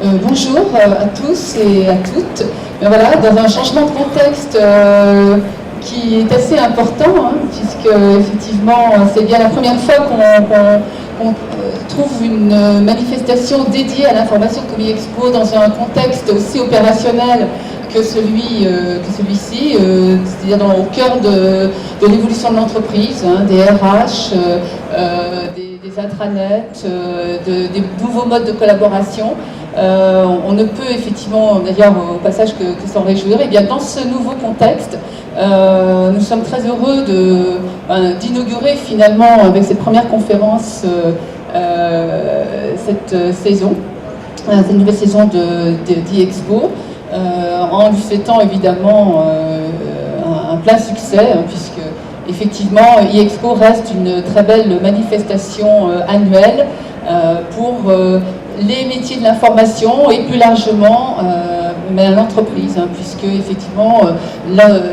Bonjour à tous et à toutes. Voilà, dans un changement de contexte qui est assez important, hein, puisque effectivement c'est bien la première fois qu'on trouve une manifestation dédiée à l'information comme Expo dans un contexte aussi opérationnel que celui-ci, c'est-à-dire au cœur de l'évolution de l'entreprise, hein, des RH, des intranets, des nouveaux modes de collaboration. On ne peut effectivement, d'ailleurs au passage que s'en réjouir. Et bien dans ce nouveau contexte, nous sommes très heureux d'inaugurer finalement avec cette première conférence cette saison, cette nouvelle saison d'e-Expo, en lui souhaitant évidemment un plein succès, hein, puisque effectivement e-Expo reste une très belle manifestation annuelle pour les métiers de l'information et plus largement l'entreprise, hein, puisque effectivement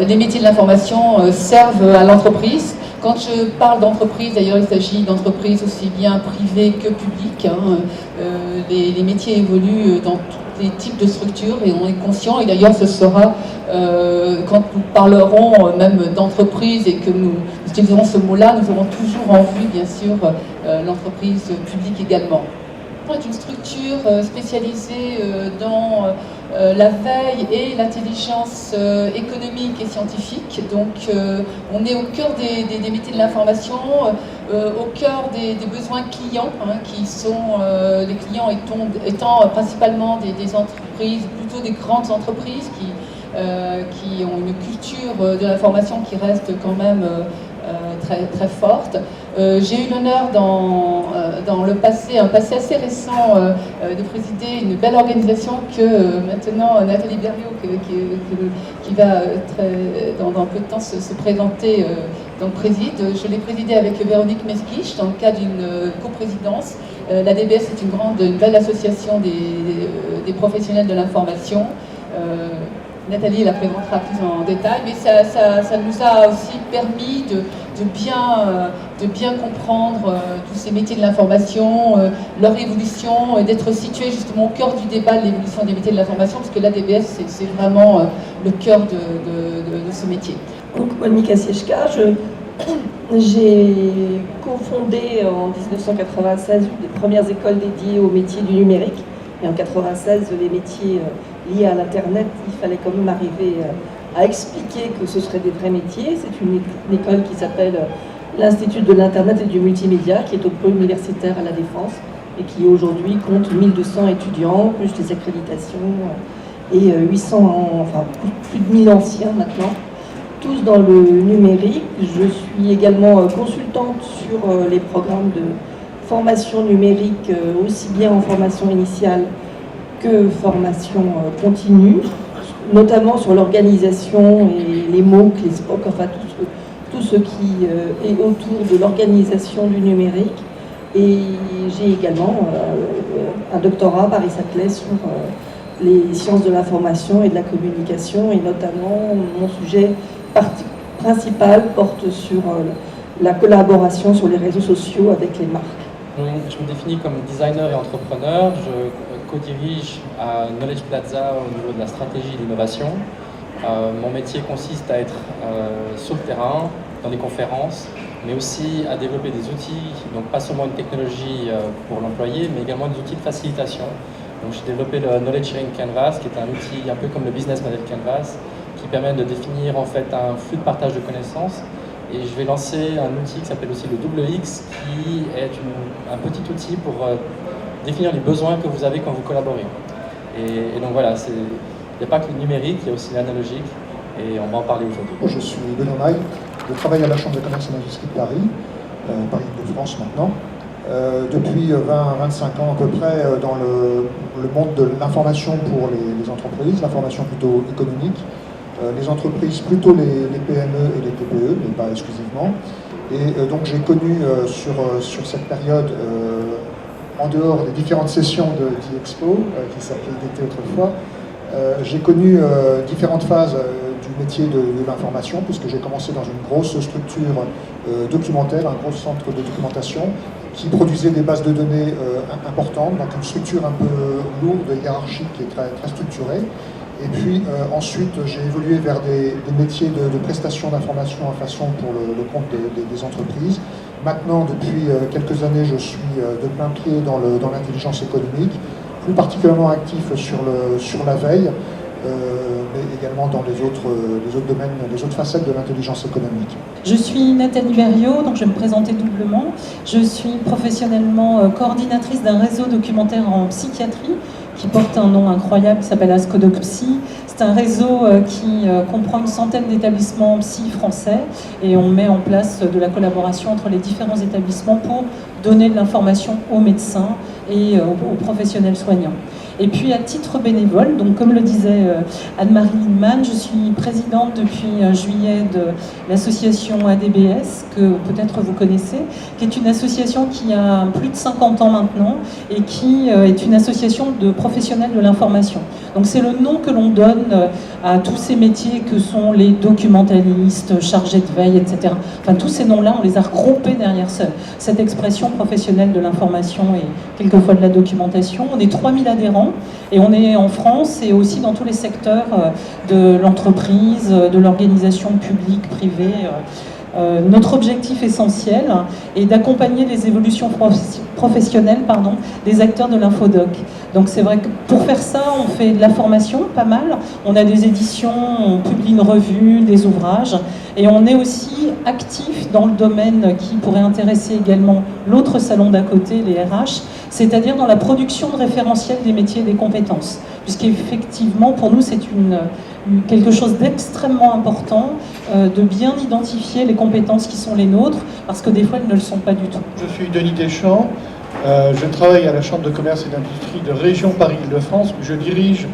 les métiers de l'information servent à l'entreprise. Quand je parle d'entreprise, d'ailleurs il s'agit d'entreprises aussi bien privées que publiques, hein, les métiers évoluent dans tous les types de structures et on est conscient, et d'ailleurs ce sera quand nous parlerons même d'entreprise et que nous utiliserons ce mot-là, nous aurons toujours en vue bien sûr l'entreprise publique également. Est une structure spécialisée dans la veille et l'intelligence économique et scientifique. Donc on est au cœur des métiers de l'information, au cœur des besoins clients, hein, qui sont les clients étant principalement des entreprises, plutôt des grandes entreprises qui ont une culture de l'information qui reste quand même très, très forte. J'ai eu l'honneur dans le passé, un passé assez récent, de présider une belle organisation que maintenant Nathalie Berriot, qui va dans peu de temps se présenter, donc préside. Je l'ai présidée avec Véronique Mesquiche dans le cadre d'une coprésidence. La DBS est une belle association des professionnels de l'information. Nathalie la présentera plus en détail, mais ça nous a aussi permis de bien comprendre tous ces métiers de l'information, leur évolution, et d'être situé justement au cœur du débat de l'évolution des métiers de l'information, parce que l'ADBS, c'est vraiment le cœur de ce métier. Donc, Monika Sieczka, j'ai cofondé en 1996 une des premières écoles dédiées aux métiers du numérique. Et en 1996, les métiers liés à l'Internet, il fallait quand même arriver à expliquer que ce seraient des vrais métiers. C'est une école qui s'appelle l'Institut de l'Internet et du Multimédia, qui est au pôle universitaire à La Défense et qui aujourd'hui compte 1200 étudiants, plus les accréditations, et 800, enfin plus de 1000 anciens maintenant, tous dans le numérique. Je suis également consultante sur les programmes de formation numérique, aussi bien en formation initiale que formation continue, notamment sur l'organisation et les MOOC, les SPOC, enfin tout ce qui est autour de l'organisation du numérique. Et j'ai également un doctorat Paris-Saclay sur les sciences de l'information et de la communication, et notamment mon sujet principal porte sur la collaboration sur les réseaux sociaux avec les marques. Je me définis comme designer et entrepreneur. Je co-dirige à Knowledge Plaza au niveau de la stratégie et de l'innovation. Mon métier consiste à être sur le terrain, dans des conférences, mais aussi à développer des outils, donc pas seulement une technologie pour l'employé, mais également des outils de facilitation. Donc j'ai développé le Knowledge Sharing Canvas, qui est un outil un peu comme le Business Model Canvas, qui permet de définir en fait un flux de partage de connaissances. Et je vais lancer un outil qui s'appelle aussi le Double X, qui est un petit outil pour définir les besoins que vous avez quand vous collaborez. Et donc voilà, il n'y a pas que le numérique, il y a aussi l'analogique, et on va en parler aujourd'hui. Je suis Benoît Maille, je travaille à la Chambre de commerce et d'industrie de Paris, Paris-de-France maintenant, depuis 20-25 ans à peu près dans le monde de l'information pour les entreprises, l'information plutôt économique, les entreprises plutôt les PME et les TPE, mais pas exclusivement. Et donc j'ai connu sur cette période, en dehors des différentes sessions d'e-Expo, qui s'appelait d'été autrefois, j'ai connu différentes phases du métier de l'information, puisque j'ai commencé dans une grosse structure documentaire, un gros centre de documentation, qui produisait des bases de données importantes, donc une structure un peu lourde, hiérarchique et très structurée. Et puis ensuite, j'ai évolué vers des métiers de prestation d'information à façon pour le compte des entreprises. Maintenant, depuis quelques années, je suis de plein pied dans l'intelligence économique, plus particulièrement actif sur la veille, mais également dans les autres domaines, les autres facettes de l'intelligence économique. Je suis Nathalie Verriot, donc je vais me présenter doublement. Je suis professionnellement coordinatrice d'un réseau documentaire en psychiatrie qui porte un nom incroyable qui s'appelle Ascodopsy. C'est un réseau qui comprend une centaine d'établissements psy français et on met en place de la collaboration entre les différents établissements pour donner de l'information aux médecins et aux professionnels soignants. Et puis à titre bénévole, donc comme le disait Anne-Marie Lindemann, je suis présidente depuis juillet de l'association ADBS, que peut-être vous connaissez, qui est une association qui a plus de 50 ans maintenant et qui est une association de professionnels de l'information. Donc c'est le nom que l'on donne à tous ces métiers que sont les documentalistes, chargés de veille, etc. Enfin tous ces noms-là, on les a regroupés derrière cette expression professionnelle de l'information et quelquefois de la documentation. On est 3000 adhérents et on est en France et aussi dans tous les secteurs de l'entreprise, de l'organisation publique, privée. Notre objectif essentiel est d'accompagner les évolutions professionnelles des acteurs de l'infodoc. Donc c'est vrai que pour faire ça, on fait de la formation, pas mal. On a des éditions, on publie une revue, des ouvrages. Et on est aussi actif dans le domaine qui pourrait intéresser également l'autre salon d'à côté, les RH, c'est-à-dire dans la production de référentiels des métiers et des compétences. Puisqu'effectivement, pour nous, c'est quelque chose d'extrêmement important de bien identifier les compétences qui sont les nôtres, parce que des fois, elles ne le sont pas du tout. Je suis Denis Deschamps, je travaille à la Chambre de commerce et d'industrie de région Paris-Île-de-France, où je dirige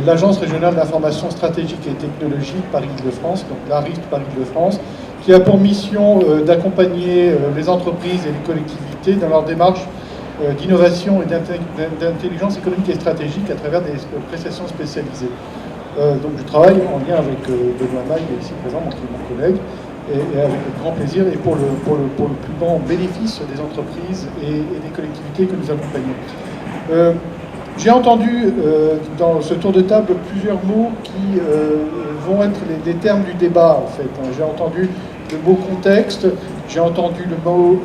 l'Agence régionale d'information stratégique et technologique Paris-Île-de-France, donc l'ARIST Paris-Île-de-France, qui a pour mission d'accompagner les entreprises et les collectivités dans leur démarche d'innovation et d'intelligence économique et stratégique à travers des prestations spécialisées. Donc je travaille en lien avec Benoît Maille, ici présent, mon collègue, et avec grand plaisir et pour le plus grand bénéfice des entreprises et des collectivités que nous accompagnons. J'ai entendu dans ce tour de table plusieurs mots qui vont être les termes du débat en fait. J'ai entendu le mot contexte, j'ai entendu le mot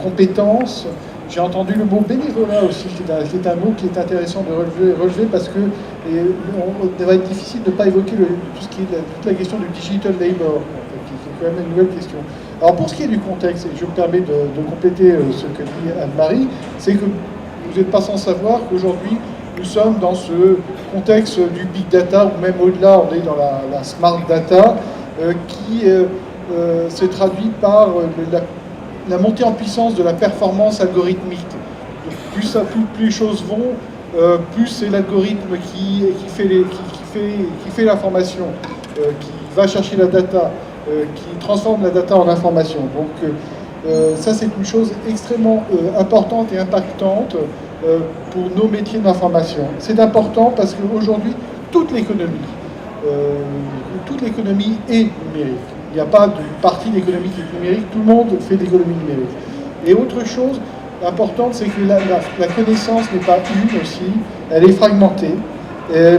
compétence, j'ai entendu le mot bénévolat aussi, qui est un mot qui est intéressant de relever parce que il va être difficile de ne pas évoquer toute la question du digital labor, qui est quand même une nouvelle question. Alors pour ce qui est du contexte, et je me permets de compléter ce que dit Anne-Marie, c'est que vous n'êtes pas sans savoir qu'aujourd'hui, nous sommes dans ce contexte du big data, ou même au-delà, on est dans la smart data, qui se traduit par la montée en puissance de la performance algorithmique. Donc, plus les choses vont, plus c'est l'algorithme qui fait l'information, qui va chercher la data, qui transforme la data en information. Donc ça c'est une chose extrêmement importante et impactante pour nos métiers d'information. C'est important parce qu'aujourd'hui, toute l'économie est numérique. Il n'y a pas de partie de l'économie qui est numérique, tout le monde fait de l'économie numérique. Et autre chose importante, c'est que la connaissance n'est pas une aussi, elle est fragmentée, et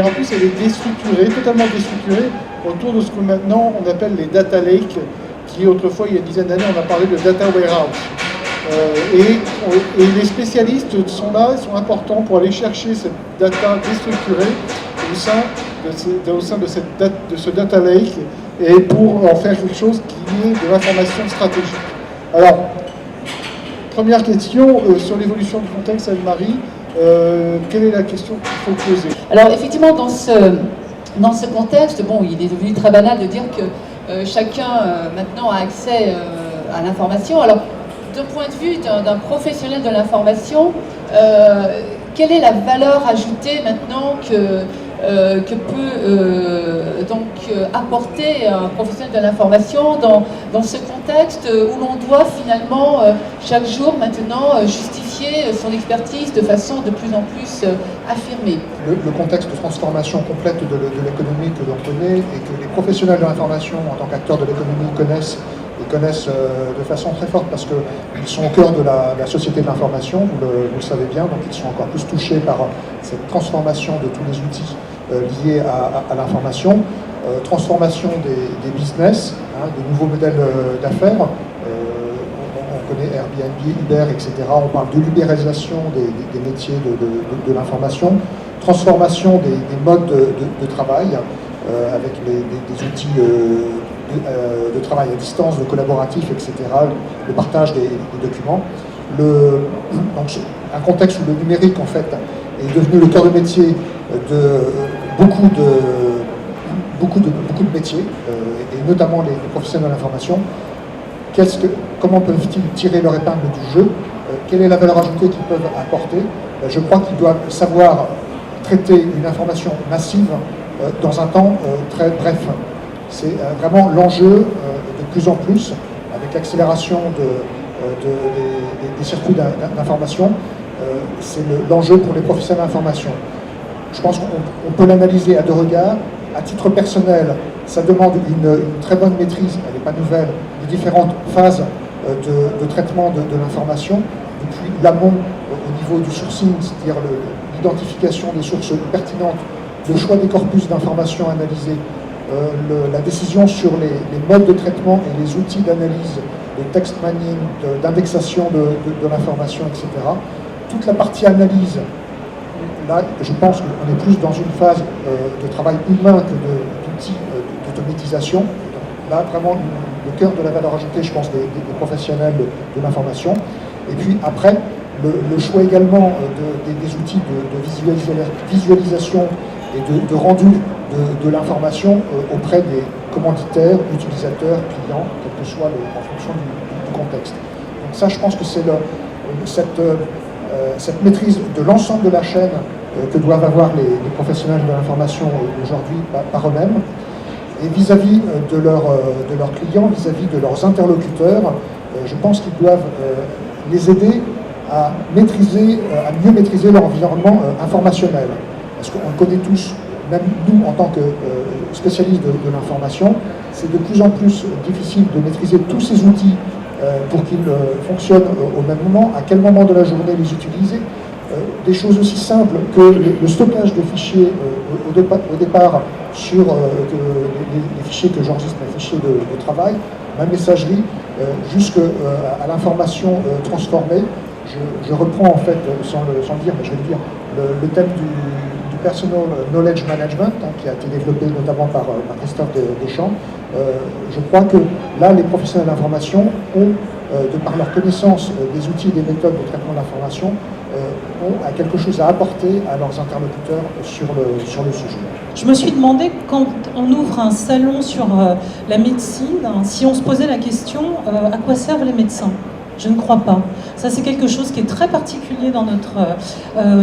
en plus elle est déstructurée, totalement déstructurée, autour de ce que maintenant on appelle les data lakes, qui autrefois, il y a une dizaine d'années, on a parlé de data warehouse. Et les spécialistes sont là, ils sont importants pour aller chercher cette data déstructurée au sein de ce data lake et pour en faire quelque chose qui est de l'information stratégique. Alors, première question sur l'évolution du contexte, Anne-Marie, quelle est la question qu'il faut poser? Alors effectivement, dans ce contexte, bon, il est devenu très banal de dire que chacun maintenant a accès à l'information. Alors, d'un point de vue d'un professionnel de l'information, quelle est la valeur ajoutée maintenant que peut apporter un professionnel de l'information dans ce contexte où l'on doit finalement chaque jour maintenant justifier son expertise de façon de plus en plus affirmée. Le contexte de transformation complète de l'économie que l'on connaît et que les professionnels de l'information en tant qu'acteurs de l'économie connaissent et connaissent de façon très forte parce qu'ils sont au cœur de la société de l'information, vous le savez bien, donc ils sont encore plus touchés par cette transformation de tous les outils liés à l'information, transformation des business, de nouveaux modèles d'affaires. On connaît Airbnb, Uber, etc. On parle de libéralisation des métiers de l'information, transformation des modes de travail avec des outils de travail à distance, de collaboratif, etc., le partage des documents. Donc, un contexte où le numérique, en fait, est devenu le cœur de métier de beaucoup de métiers, et notamment les professionnels de l'information. Comment peuvent-ils tirer leur épingle du jeu? Quelle est la valeur ajoutée qu'ils peuvent apporter? Je crois qu'ils doivent savoir traiter une information massive dans un temps très bref. C'est vraiment l'enjeu de plus en plus, avec l'accélération des circuits d'information, c'est l'enjeu pour les professionnels d'information. Je pense qu'on peut l'analyser à deux regards. À titre personnel, ça demande une très bonne maîtrise, elle n'est pas nouvelle, des différentes phases de traitement de l'information, depuis l'amont au niveau du sourcing, c'est-à-dire l'identification des sources pertinentes, le choix des corpus d'informations analysés, la décision sur les modes de traitement et les outils d'analyse, de text mining, d'indexation de l'information, etc. Toute la partie analyse, là, je pense qu'on est plus dans une phase de travail humain que d'outils d'automatisation. Là, vraiment, le cœur de la valeur ajoutée, je pense, des professionnels de l'information. Et puis après, le choix également des outils de visualisation et de rendu de l'information auprès des commanditaires, utilisateurs, clients, quel que soit en fonction du contexte. Donc ça, je pense que c'est cette maîtrise de l'ensemble de la chaîne que doivent avoir les professionnels de l'information aujourd'hui par eux-mêmes, et vis-à-vis de leurs clients, vis-à-vis de leurs interlocuteurs, je pense qu'ils doivent les aider à mieux maîtriser leur environnement informationnel. Parce qu'on le connaît tous, même nous en tant que spécialistes de l'information, c'est de plus en plus difficile de maîtriser tous ces outils pour qu'ils fonctionnent au même moment, à quel moment de la journée les utiliser. Des choses aussi simples que le stockage de fichiers au départ sur les fichiers que j'enregistre, mes fichiers de travail, ma messagerie, jusqu'à l'information transformée. Je reprends en fait, sans le dire, mais je vais le dire, le thème du Personal Knowledge Management, qui a été développé notamment par Christophe Deschamps. Je crois que là, les professionnels de l'information ont, de par leur connaissance des outils et des méthodes de traitement de l'information, ont quelque chose à apporter à leurs interlocuteurs sur le sujet. Je me suis demandé, quand on ouvre un salon sur la médecine, si on se posait la question à quoi servent les médecins? Je ne crois pas. Ça, c'est quelque chose qui est très particulier dans notre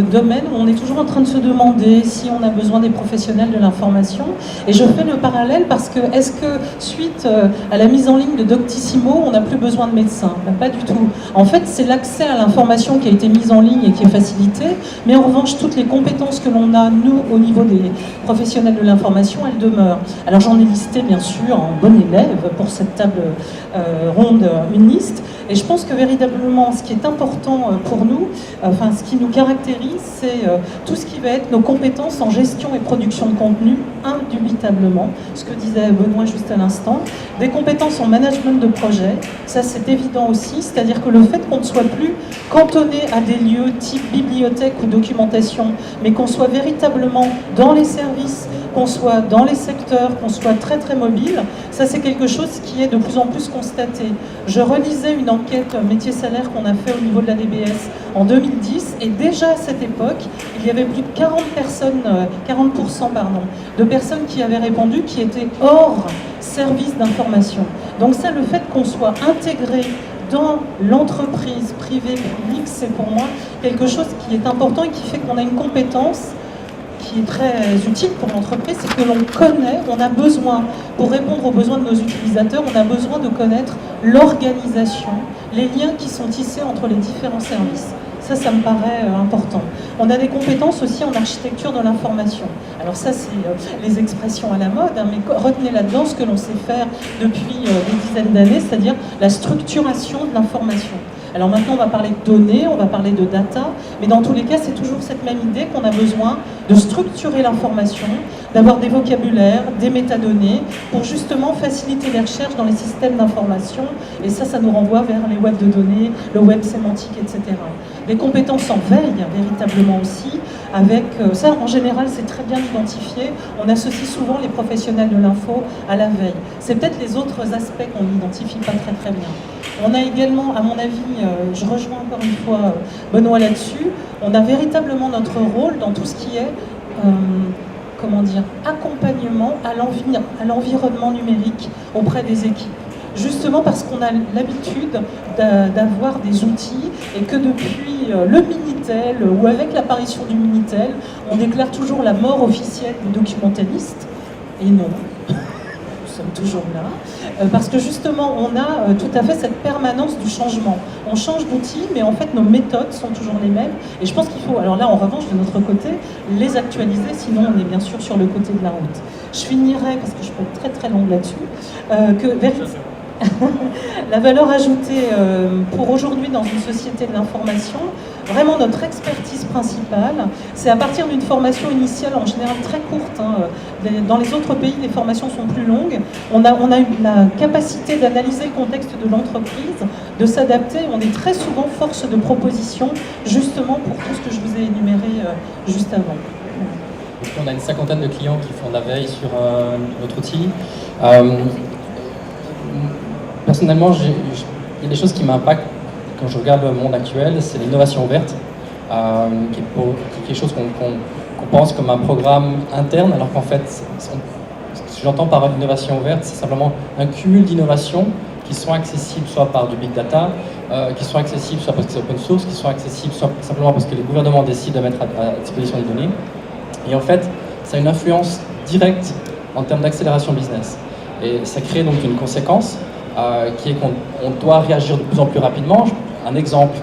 domaine, où on est toujours en train de se demander si on a besoin des professionnels de l'information. Et je fais le parallèle parce que, est-ce que suite à la mise en ligne de Doctissimo, on n'a plus besoin de médecins? Ben, pas du tout. En fait, c'est l'accès à l'information qui a été mise en ligne et qui est facilité, mais en revanche, toutes les compétences que l'on a, nous, au niveau des professionnels de l'information, elles demeurent. Alors, j'en ai listé, bien sûr, en bon élève pour cette table ronde uniste, et je pense que véritablement, ce qui est important pour nous, enfin ce qui nous caractérise, c'est tout ce qui va être nos compétences en gestion et production de contenu, indubitablement, ce que disait Benoît juste à l'instant, des compétences en management de projet, ça c'est évident aussi, c'est-à-dire que le fait qu'on ne soit plus cantonné à des lieux type bibliothèque ou documentation, mais qu'on soit véritablement dans les services, qu'on soit dans les secteurs, qu'on soit très très mobile, ça c'est quelque chose qui est de plus en plus constaté. Je relisais une enquête métier-salaire qu'on a fait au niveau de la DBS en 2010, et déjà à cette époque, il y avait plus de 40% de personnes qui avaient répondu qui étaient hors service d'information. Donc ça, le fait qu'on soit intégré dans l'entreprise privée, publique, c'est pour moi quelque chose qui est important et qui fait qu'on a une compétence qui est très utile pour l'entreprise, c'est que l'on connaît, on a besoin, pour répondre aux besoins de nos utilisateurs, on a besoin de connaître l'organisation, les liens qui sont tissés entre les différents services. Ça me paraît important. On a des compétences aussi en architecture de l'information. Alors ça, c'est les expressions à la mode, hein, mais retenez là-dedans ce que l'on sait faire depuis des dizaines d'années, c'est-à-dire la structuration de l'information. Alors maintenant, on va parler de données, on va parler de data, mais dans tous les cas, c'est toujours cette même idée qu'on a besoin de structurer l'information, d'avoir des vocabulaires, des métadonnées, pour justement faciliter les recherches dans les systèmes d'information. Et ça nous renvoie vers les web de données, le web sémantique, etc. Des compétences en veille, véritablement aussi, avec ça, en général, c'est très bien identifié. On associe souvent les professionnels de l'info à la veille. C'est peut-être les autres aspects qu'on n'identifie pas très bien. On a également, à mon avis, je rejoins encore une fois Benoît là-dessus, on a véritablement notre rôle dans tout ce qui est, accompagnement à l'environnement numérique auprès des équipes. Justement parce qu'on a l'habitude d'avoir des outils et que depuis le Minitel ou avec l'apparition du Minitel, on déclare toujours la mort officielle des documentalistes. Et non, nous sommes toujours là. Parce que justement, on a tout à fait cette permanence du changement. On change d'outils, mais en fait, nos méthodes sont toujours les mêmes. Et je pense qu'il faut, alors là, en revanche, de notre côté, les actualiser, sinon on est bien sûr sur le côté de la route. Je finirai, parce que je peux être très longue là-dessus, la valeur ajoutée pour aujourd'hui dans une société de l'information, vraiment notre expertise principale, c'est à partir d'une formation initiale en général très courte. Dans les autres pays, les formations sont plus longues. On a eu la capacité d'analyser le contexte de l'entreprise, de s'adapter. On est très souvent force de proposition, justement pour tout ce que je vous ai énuméré juste avant. On a une cinquantaine de clients qui font de la veille sur notre outil. Personnellement, il y a des choses qui m'impactent quand je regarde le monde actuel, c'est l'innovation ouverte, qui est quelque chose qu'on pense comme un programme interne, alors qu'en fait, ce que j'entends par innovation ouverte, c'est simplement un cumul d'innovations qui sont accessibles soit par du big data, qui sont accessibles soit parce que c'est open source, qui sont accessibles soit simplement parce que les gouvernements décident de mettre à disposition des données. Et en fait, ça a une influence directe en termes d'accélération business. Et ça crée donc une conséquence qui est qu'on doit réagir de plus en plus rapidement. Un exemple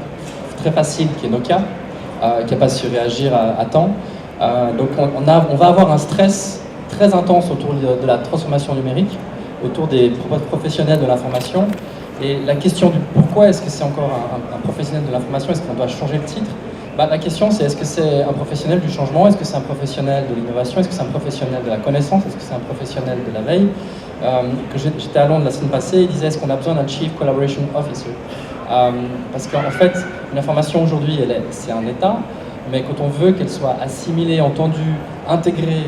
très facile qui est Nokia, qui n'a pas su réagir à temps. Donc on va avoir un stress très intense autour de la transformation numérique, autour des professionnels de l'information. Et la question du pourquoi est-ce que c'est encore un professionnel de l'information, est-ce qu'on doit changer le titre? La question c'est est-ce que c'est un professionnel du changement, est-ce que c'est un professionnel de l'innovation, est-ce que c'est un professionnel de la connaissance, est-ce que c'est un professionnel de la veille? J'étais à Londres la semaine passée, il disait est-ce qu'on a besoin d'un Chief Collaboration Officer? Parce qu'en fait, une information aujourd'hui, c'est un état, mais quand on veut qu'elle soit assimilée, entendue, intégrée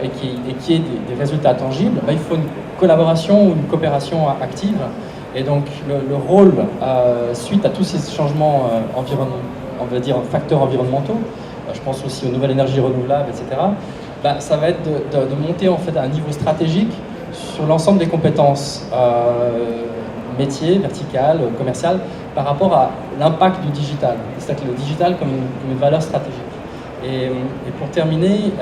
et qu'il y ait des résultats tangibles, il faut une collaboration ou une coopération active. Et donc le rôle, suite à tous ces changements on va dire facteurs environnementaux, je pense aussi aux nouvelles énergies renouvelables, etc., ça va être de monter en fait à un niveau stratégique sur l'ensemble des compétences métiers, verticales, commerciales, par rapport à l'impact du digital. C'est-à-dire que le digital comme une valeur stratégique. Et pour terminer,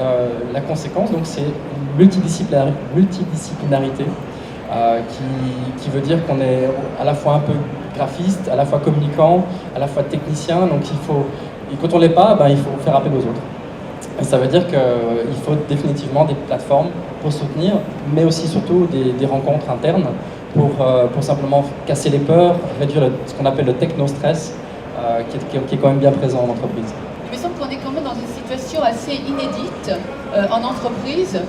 la conséquence, donc, c'est une multidisciplinarité qui veut dire qu'on est à la fois un peu graphiste, à la fois communicant, à la fois technicien. Donc quand on ne l'est pas, il faut faire appel aux autres. Et ça veut dire qu'il faut définitivement des plateformes pour soutenir, mais aussi surtout des rencontres internes pour simplement casser les peurs, réduire ce qu'on appelle le techno-stress, qui est quand même bien présent en entreprise. Il me semble qu'on est quand même dans une situation assez inédite en entreprise.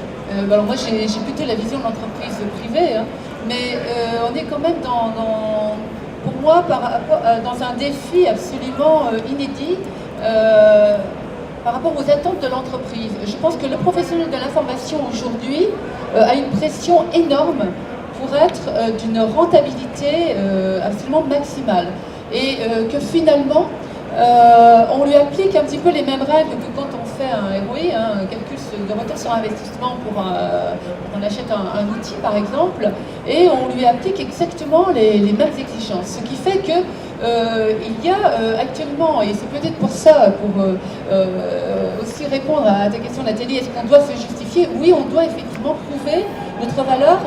Alors moi j'ai plutôt la vision de l'entreprise privée, mais on est quand même pour moi dans un défi absolument inédit par rapport aux attentes de l'entreprise. Je pense que le professionnel de l'information aujourd'hui a une pression énorme pour être d'une rentabilité absolument maximale. Et que finalement, on lui applique un petit peu les mêmes règles que quand on fait un ROI, un calcul de retour sur investissement pour on achète un outil par exemple, et on lui applique exactement les mêmes exigences. Ce qui fait que il y a actuellement, et c'est peut-être pour ça, pour aussi répondre à ta question Nathalie, est-ce qu'on doit se justifier? Oui, on doit effectivement prouver notre valeur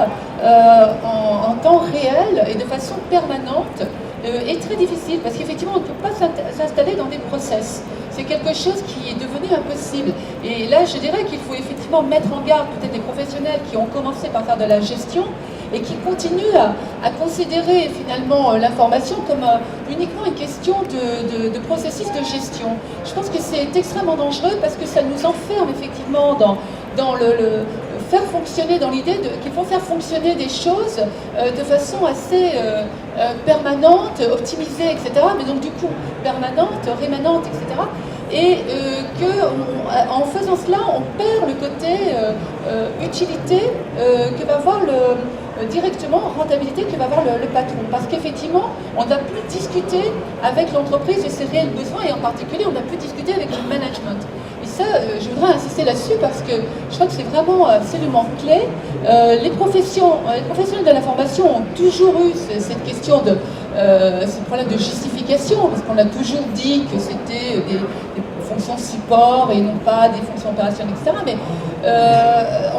en temps réel et de façon permanente est très difficile parce qu'effectivement on ne peut pas s'installer dans des process. C'est quelque chose qui est devenu impossible. Et là, je dirais qu'il faut effectivement mettre en garde peut-être des professionnels qui ont commencé par faire de la gestion et qui continuent à considérer finalement l'information comme uniquement une question de processus de gestion. Je pense que c'est extrêmement dangereux parce que ça nous enferme effectivement dans le faire fonctionner, dans l'idée qu'il faut faire fonctionner des choses de façon assez permanente, optimisée, etc. Mais donc du coup permanente, rémanente, etc. Et qu'en faisant cela, on perd le côté utilité que va avoir directement rentabilité que va avoir le patron. Parce qu'effectivement, on n'a plus discuter avec l'entreprise de ses réels besoins et en particulier, on n'a plus discuter avec le management. Et ça, je voudrais insister là-dessus parce que je crois que c'est vraiment absolument clé. Les professionnels de l'information ont toujours eu cette question de ce problème de justification, parce qu'on a toujours dit que c'était des fonctions support et non pas des fonctions opérationnelles, etc. Mais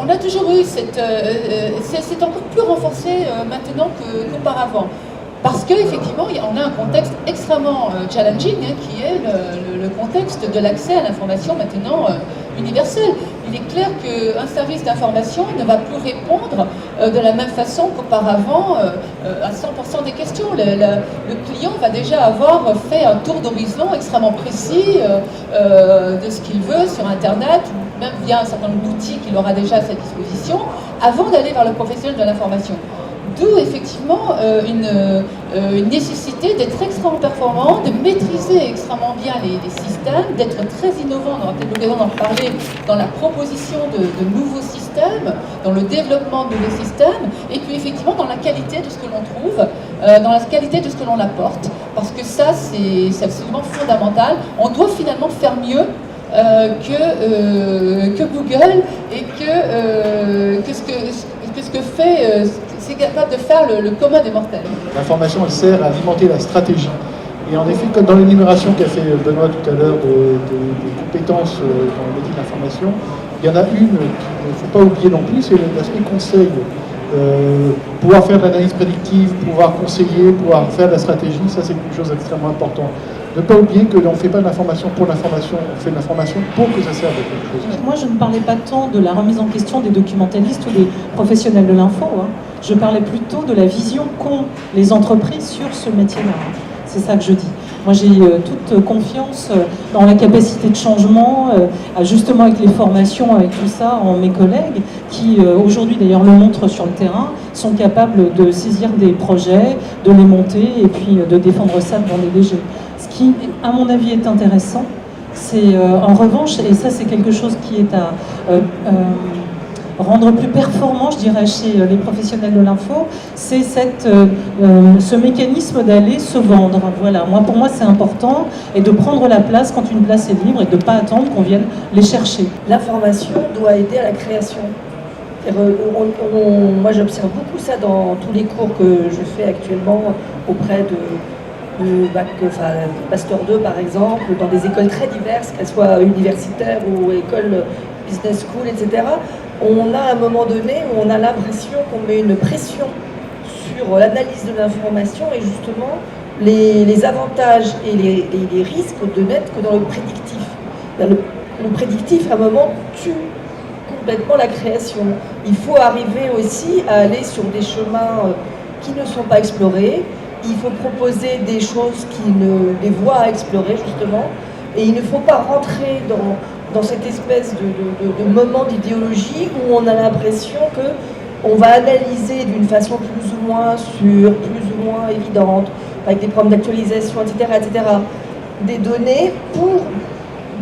on a toujours eu c'est encore plus renforcé maintenant qu'auparavant. Parce qu'effectivement, on a un contexte extrêmement challenging, qui est le contexte de l'accès à l'information maintenant universelle. Il est clair qu'un service d'information ne va plus répondre de la même façon qu'auparavant à 100% des questions. Le client va déjà avoir fait un tour d'horizon extrêmement précis de ce qu'il veut sur Internet, ou même via un certain nombre d'outils qu'il aura déjà à sa disposition, avant d'aller vers le professionnel de l'information. D'où effectivement une nécessité d'être extrêmement performant, de maîtriser extrêmement bien les systèmes, d'être très innovant, on aura peut-être l'occasion d'en reparler, dans la proposition de nouveaux systèmes, dans le développement de nouveaux systèmes, et puis effectivement dans la qualité de ce que l'on trouve, dans la qualité de ce que l'on apporte, parce que ça c'est absolument fondamental. On doit finalement faire mieux que Google et que ce que fait, c'est capable de faire le commun des mortels. L'information, elle sert à alimenter la stratégie. Et en effet, comme dans l'énumération qu'a fait Benoît tout à l'heure des compétences dans le métier de l'information, il y en a une qu'il ne faut pas oublier non plus, c'est l'aspect conseil. Pouvoir faire de l'analyse prédictive, pouvoir conseiller, pouvoir faire de la stratégie, ça c'est quelque chose d'extrêmement important. Ne pas oublier que l'on ne fait pas de l'information pour l'information, on fait de l'information pour que ça serve à quelque chose. Moi, je ne parlais pas tant de la remise en question des documentalistes ou des professionnels de l'info. Je parlais plutôt de la vision qu'ont les entreprises sur ce métier-là. C'est ça que je dis. Moi, j'ai toute confiance dans la capacité de changement, justement avec les formations, avec tout ça, en mes collègues, qui aujourd'hui d'ailleurs le montrent sur le terrain, sont capables de saisir des projets, de les monter et puis de défendre ça devant les DG. Ce qui, à mon avis, est intéressant, c'est en revanche, et ça c'est quelque chose qui est à rendre plus performant, je dirais, chez les professionnels de l'info, c'est ce mécanisme d'aller se vendre. Voilà, pour moi c'est important, et de prendre la place quand une place est libre et de ne pas attendre qu'on vienne les chercher. L'information doit aider à la création. Moi j'observe beaucoup ça dans tous les cours que je fais actuellement auprès de Master 2 par exemple, dans des écoles très diverses, qu'elles soient universitaires ou écoles business school, etc. On a à un moment donné où on a l'impression qu'on met une pression sur l'analyse de l'information et justement les avantages et les risques de n'être que dans le prédictif. Le prédictif, à un moment, tue complètement la création. Il faut arriver aussi à aller sur des chemins qui ne sont pas explorés. Il faut proposer des choses des voies à explorer, justement. Et il ne faut pas rentrer dans cette espèce de moment d'idéologie où on a l'impression qu'on va analyser d'une façon plus ou moins sûre, plus ou moins évidente, avec des problèmes d'actualisation, etc., des données pour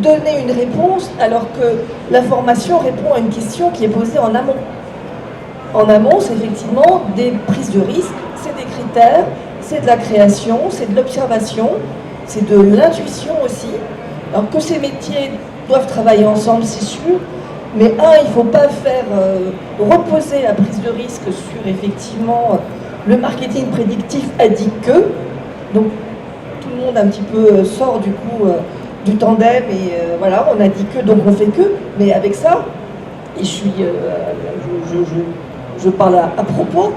donner une réponse alors que l'information répond à une question qui est posée en amont. En amont, c'est effectivement des prises de risque, c'est des critères, c'est de la création, c'est de l'observation, c'est de l'intuition aussi. Alors que ces métiers doivent travailler ensemble, c'est sûr, mais il ne faut pas faire reposer la prise de risque sur effectivement le marketing prédictif a dit que, donc tout le monde un petit peu sort du coup du tandem et voilà, on a dit que, donc on fait que, mais avec ça, et je parle à propos,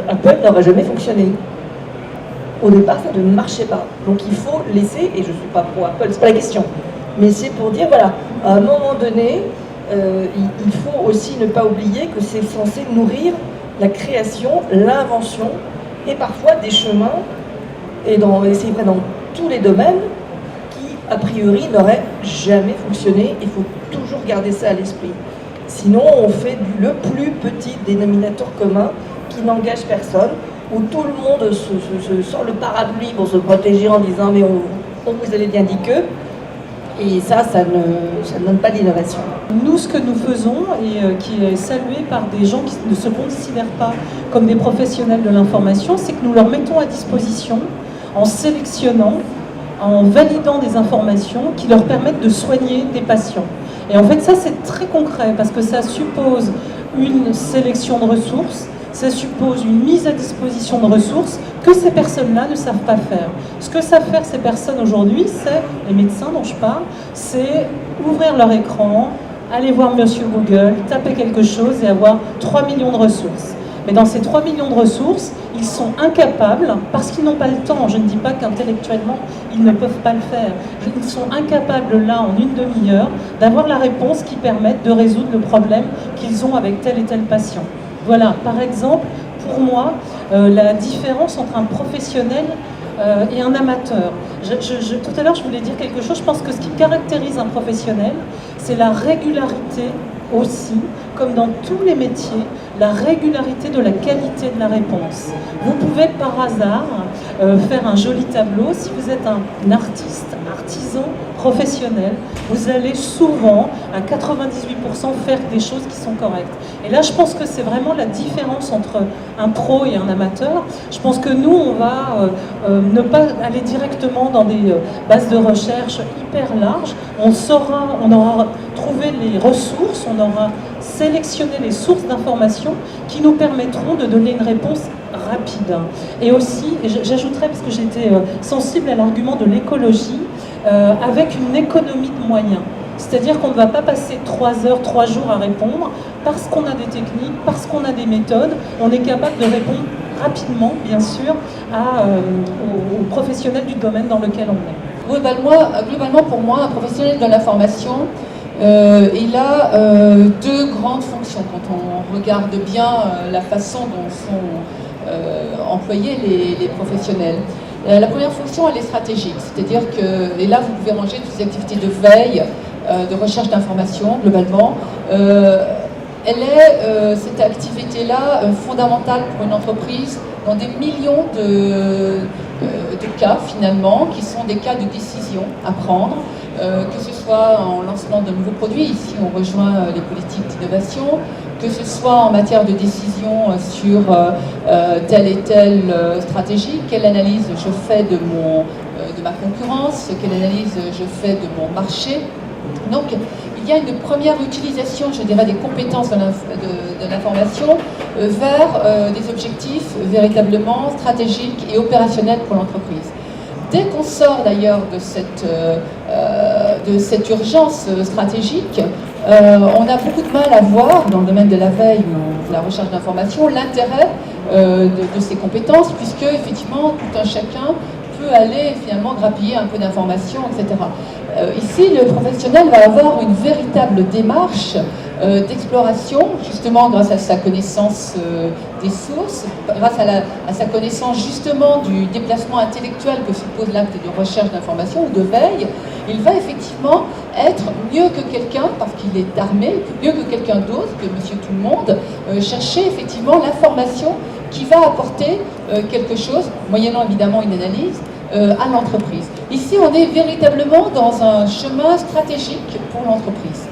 Apple n'aurait jamais fonctionné. Au départ, ça ne marchait pas. Donc il faut laisser, et je ne suis pas pro Apple, c'est pas la question, mais c'est pour dire, voilà, à un moment donné, il faut aussi ne pas oublier que c'est censé nourrir la création, l'invention, et parfois des chemins, et c'est vrai dans tous les domaines, qui, a priori, n'auraient jamais fonctionné. Il faut toujours garder ça à l'esprit. Sinon, on fait le plus petit dénominateur commun qui n'engage personne, où tout le monde se sort le parapluie pour se protéger en disant « mais on vous avait bien dit que ». Et ça ne donne pas d'innovation. Nous, ce que nous faisons, et qui est salué par des gens qui ne se considèrent pas comme des professionnels de l'information, c'est que nous leur mettons à disposition, en sélectionnant, en validant des informations qui leur permettent de soigner des patients. Et en fait, ça, c'est très concret, parce que ça suppose une sélection de ressources, ça suppose une mise à disposition de ressources que ces personnes-là ne savent pas faire. Ce que savent faire ces personnes aujourd'hui, c'est, les médecins dont je parle, c'est ouvrir leur écran, aller voir Monsieur Google, taper quelque chose et avoir 3 millions de ressources. Mais dans ces 3 millions de ressources, ils sont incapables, parce qu'ils n'ont pas le temps, je ne dis pas qu'intellectuellement, ils ne peuvent pas le faire, ils sont incapables là, en une demi-heure, d'avoir la réponse qui permette de résoudre le problème qu'ils ont avec tel et tel patient. Voilà, par exemple, pour moi, la différence entre un professionnel et un amateur. Tout à l'heure, je voulais dire quelque chose. Je pense que ce qui caractérise un professionnel, c'est la régularité aussi, comme dans tous les métiers, la régularité de la qualité de la réponse. Vous pouvez par hasard faire un joli tableau. Si vous êtes un artiste, artisan, professionnel, vous allez souvent, à 98%, faire des choses qui sont correctes. Et là, je pense que c'est vraiment la différence entre un pro et un amateur. Je pense que nous, on va ne pas aller directement dans des bases de recherche hyper larges. On aura trouvé les ressources, on aura sélectionné les sources d'informations qui nous permettront de donner une réponse rapide. Et aussi, j'ajouterais, parce que j'étais sensible à l'argument de l'écologie, avec une économie de moyens. C'est-à-dire qu'on ne va pas passer 3 heures, 3 jours à répondre, parce qu'on a des techniques, parce qu'on a des méthodes, on est capable de répondre rapidement, bien sûr, aux professionnels du domaine dans lequel on est. Globalement, pour moi, un professionnel de l'information, il a 2 grandes fonctions quand on regarde bien la façon dont sont employés les professionnels. La première fonction, elle est stratégique, c'est-à-dire que, et là vous pouvez ranger toutes les activités de veille, de recherche d'informations globalement. Cette activité-là, fondamentale pour une entreprise dans des millions de cas finalement, qui sont des cas de décision à prendre, que ce soit en lancement de nouveaux produits, ici on rejoint les politiques d'innovation, que ce soit en matière de décision sur telle et telle stratégie, quelle analyse je fais de ma concurrence, quelle analyse je fais de mon marché. Donc il y a une première utilisation, je dirais, des compétences de l'information vers des objectifs véritablement stratégiques et opérationnels pour l'entreprise. Dès qu'on sort d'ailleurs de cette urgence stratégique, on a beaucoup de mal à voir, dans le domaine de la veille ou de la recherche d'information, l'intérêt de ces compétences, puisque effectivement tout un chacun peut aller finalement grappiller un peu d'informations, etc. Ici, le professionnel va avoir une véritable démarche d'exploration, justement grâce à sa connaissance des sources, grâce à sa connaissance justement du déplacement intellectuel que suppose l'acte de recherche d'information ou de veille. Il va effectivement être mieux que quelqu'un, parce qu'il est armé, mieux que quelqu'un d'autre, que monsieur tout le monde, chercher effectivement l'information qui va apporter quelque chose, moyennant évidemment une analyse, à l'entreprise. Ici, on est véritablement dans un chemin stratégique pour l'entreprise.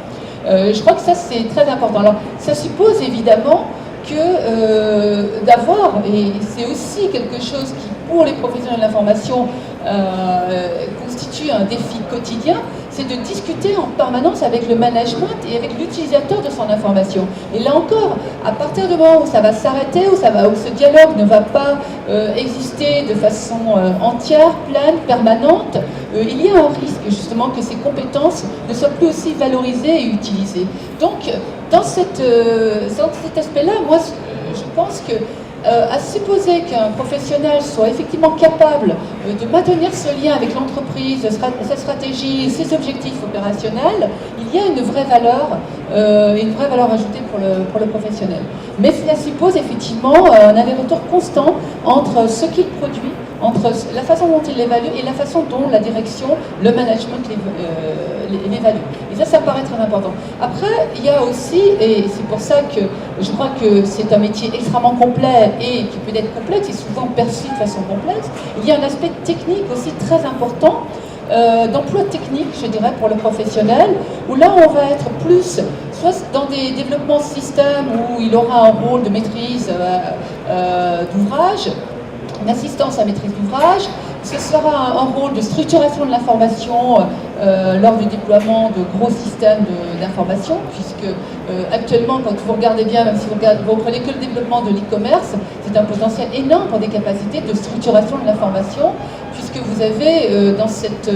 Je crois que ça, c'est très important. Alors, ça suppose évidemment que d'avoir, et c'est aussi quelque chose qui, pour les professionnels de l'information, constitue un défi quotidien, c'est de discuter en permanence avec le management et avec l'utilisateur de son information. Et là encore, à partir du moment où ça va s'arrêter, où ce dialogue ne va pas exister de façon entière, pleine, permanente, il y a un risque justement que ces compétences ne soient plus aussi valorisées et utilisées. Donc, dans cet aspect-là, moi, je pense que à supposer qu'un professionnel soit effectivement capable de maintenir ce lien avec l'entreprise, sa stratégie, ses objectifs opérationnels, il y a une vraie valeur ajoutée pour le professionnel. Mais cela suppose effectivement un aller-retour constant entre ce qu'il produit, entre la façon dont il l'évalue et la façon dont la direction, le management l'évalue. Et ça paraît très important. Après, il y a aussi, et c'est pour ça que je crois que c'est un métier extrêmement complet et qui peut être complexe et souvent perçu de façon complexe, il y a un aspect technique aussi très important, d'emploi technique, je dirais, pour le professionnel, où là on va être plus soit dans des développements système où il aura un rôle de maîtrise d'ouvrage, une assistance à maîtrise d'ouvrage. Ce sera un rôle de structuration de l'information lors du déploiement de gros systèmes d'information, puisque actuellement, quand vous regardez bien, même si vous prenez que le développement de l'e-commerce, c'est un potentiel énorme pour des capacités de structuration de l'information, puisque vous avez dans cette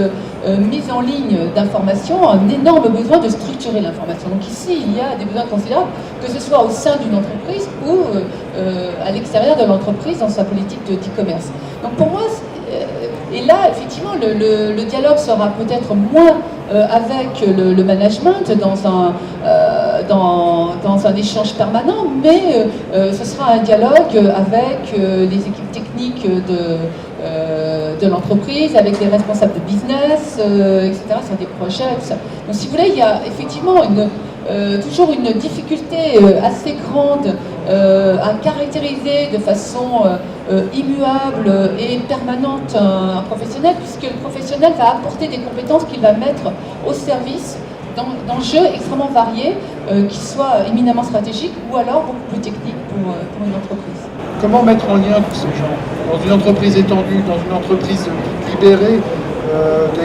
mise en ligne d'information un énorme besoin de structurer l'information. Donc ici, il y a des besoins considérables, que ce soit au sein d'une entreprise ou à l'extérieur de l'entreprise dans sa politique de e-commerce. Donc pour moi, et là, effectivement, le dialogue sera peut-être moins avec le management dans un échange permanent, mais ce sera un dialogue avec les équipes techniques de l'entreprise, avec les responsables de business, etc., sur des projets, tout ça. Donc si vous voulez, il y a effectivement toujours une difficulté assez grande à caractériser de façon immuable et permanente un professionnel, puisque le professionnel va apporter des compétences qu'il va mettre au service d'enjeux extrêmement variés, qui soient éminemment stratégiques ou alors beaucoup plus techniques pour une entreprise. Comment mettre en lien tous ces gens dans une entreprise étendue, dans une entreprise libérée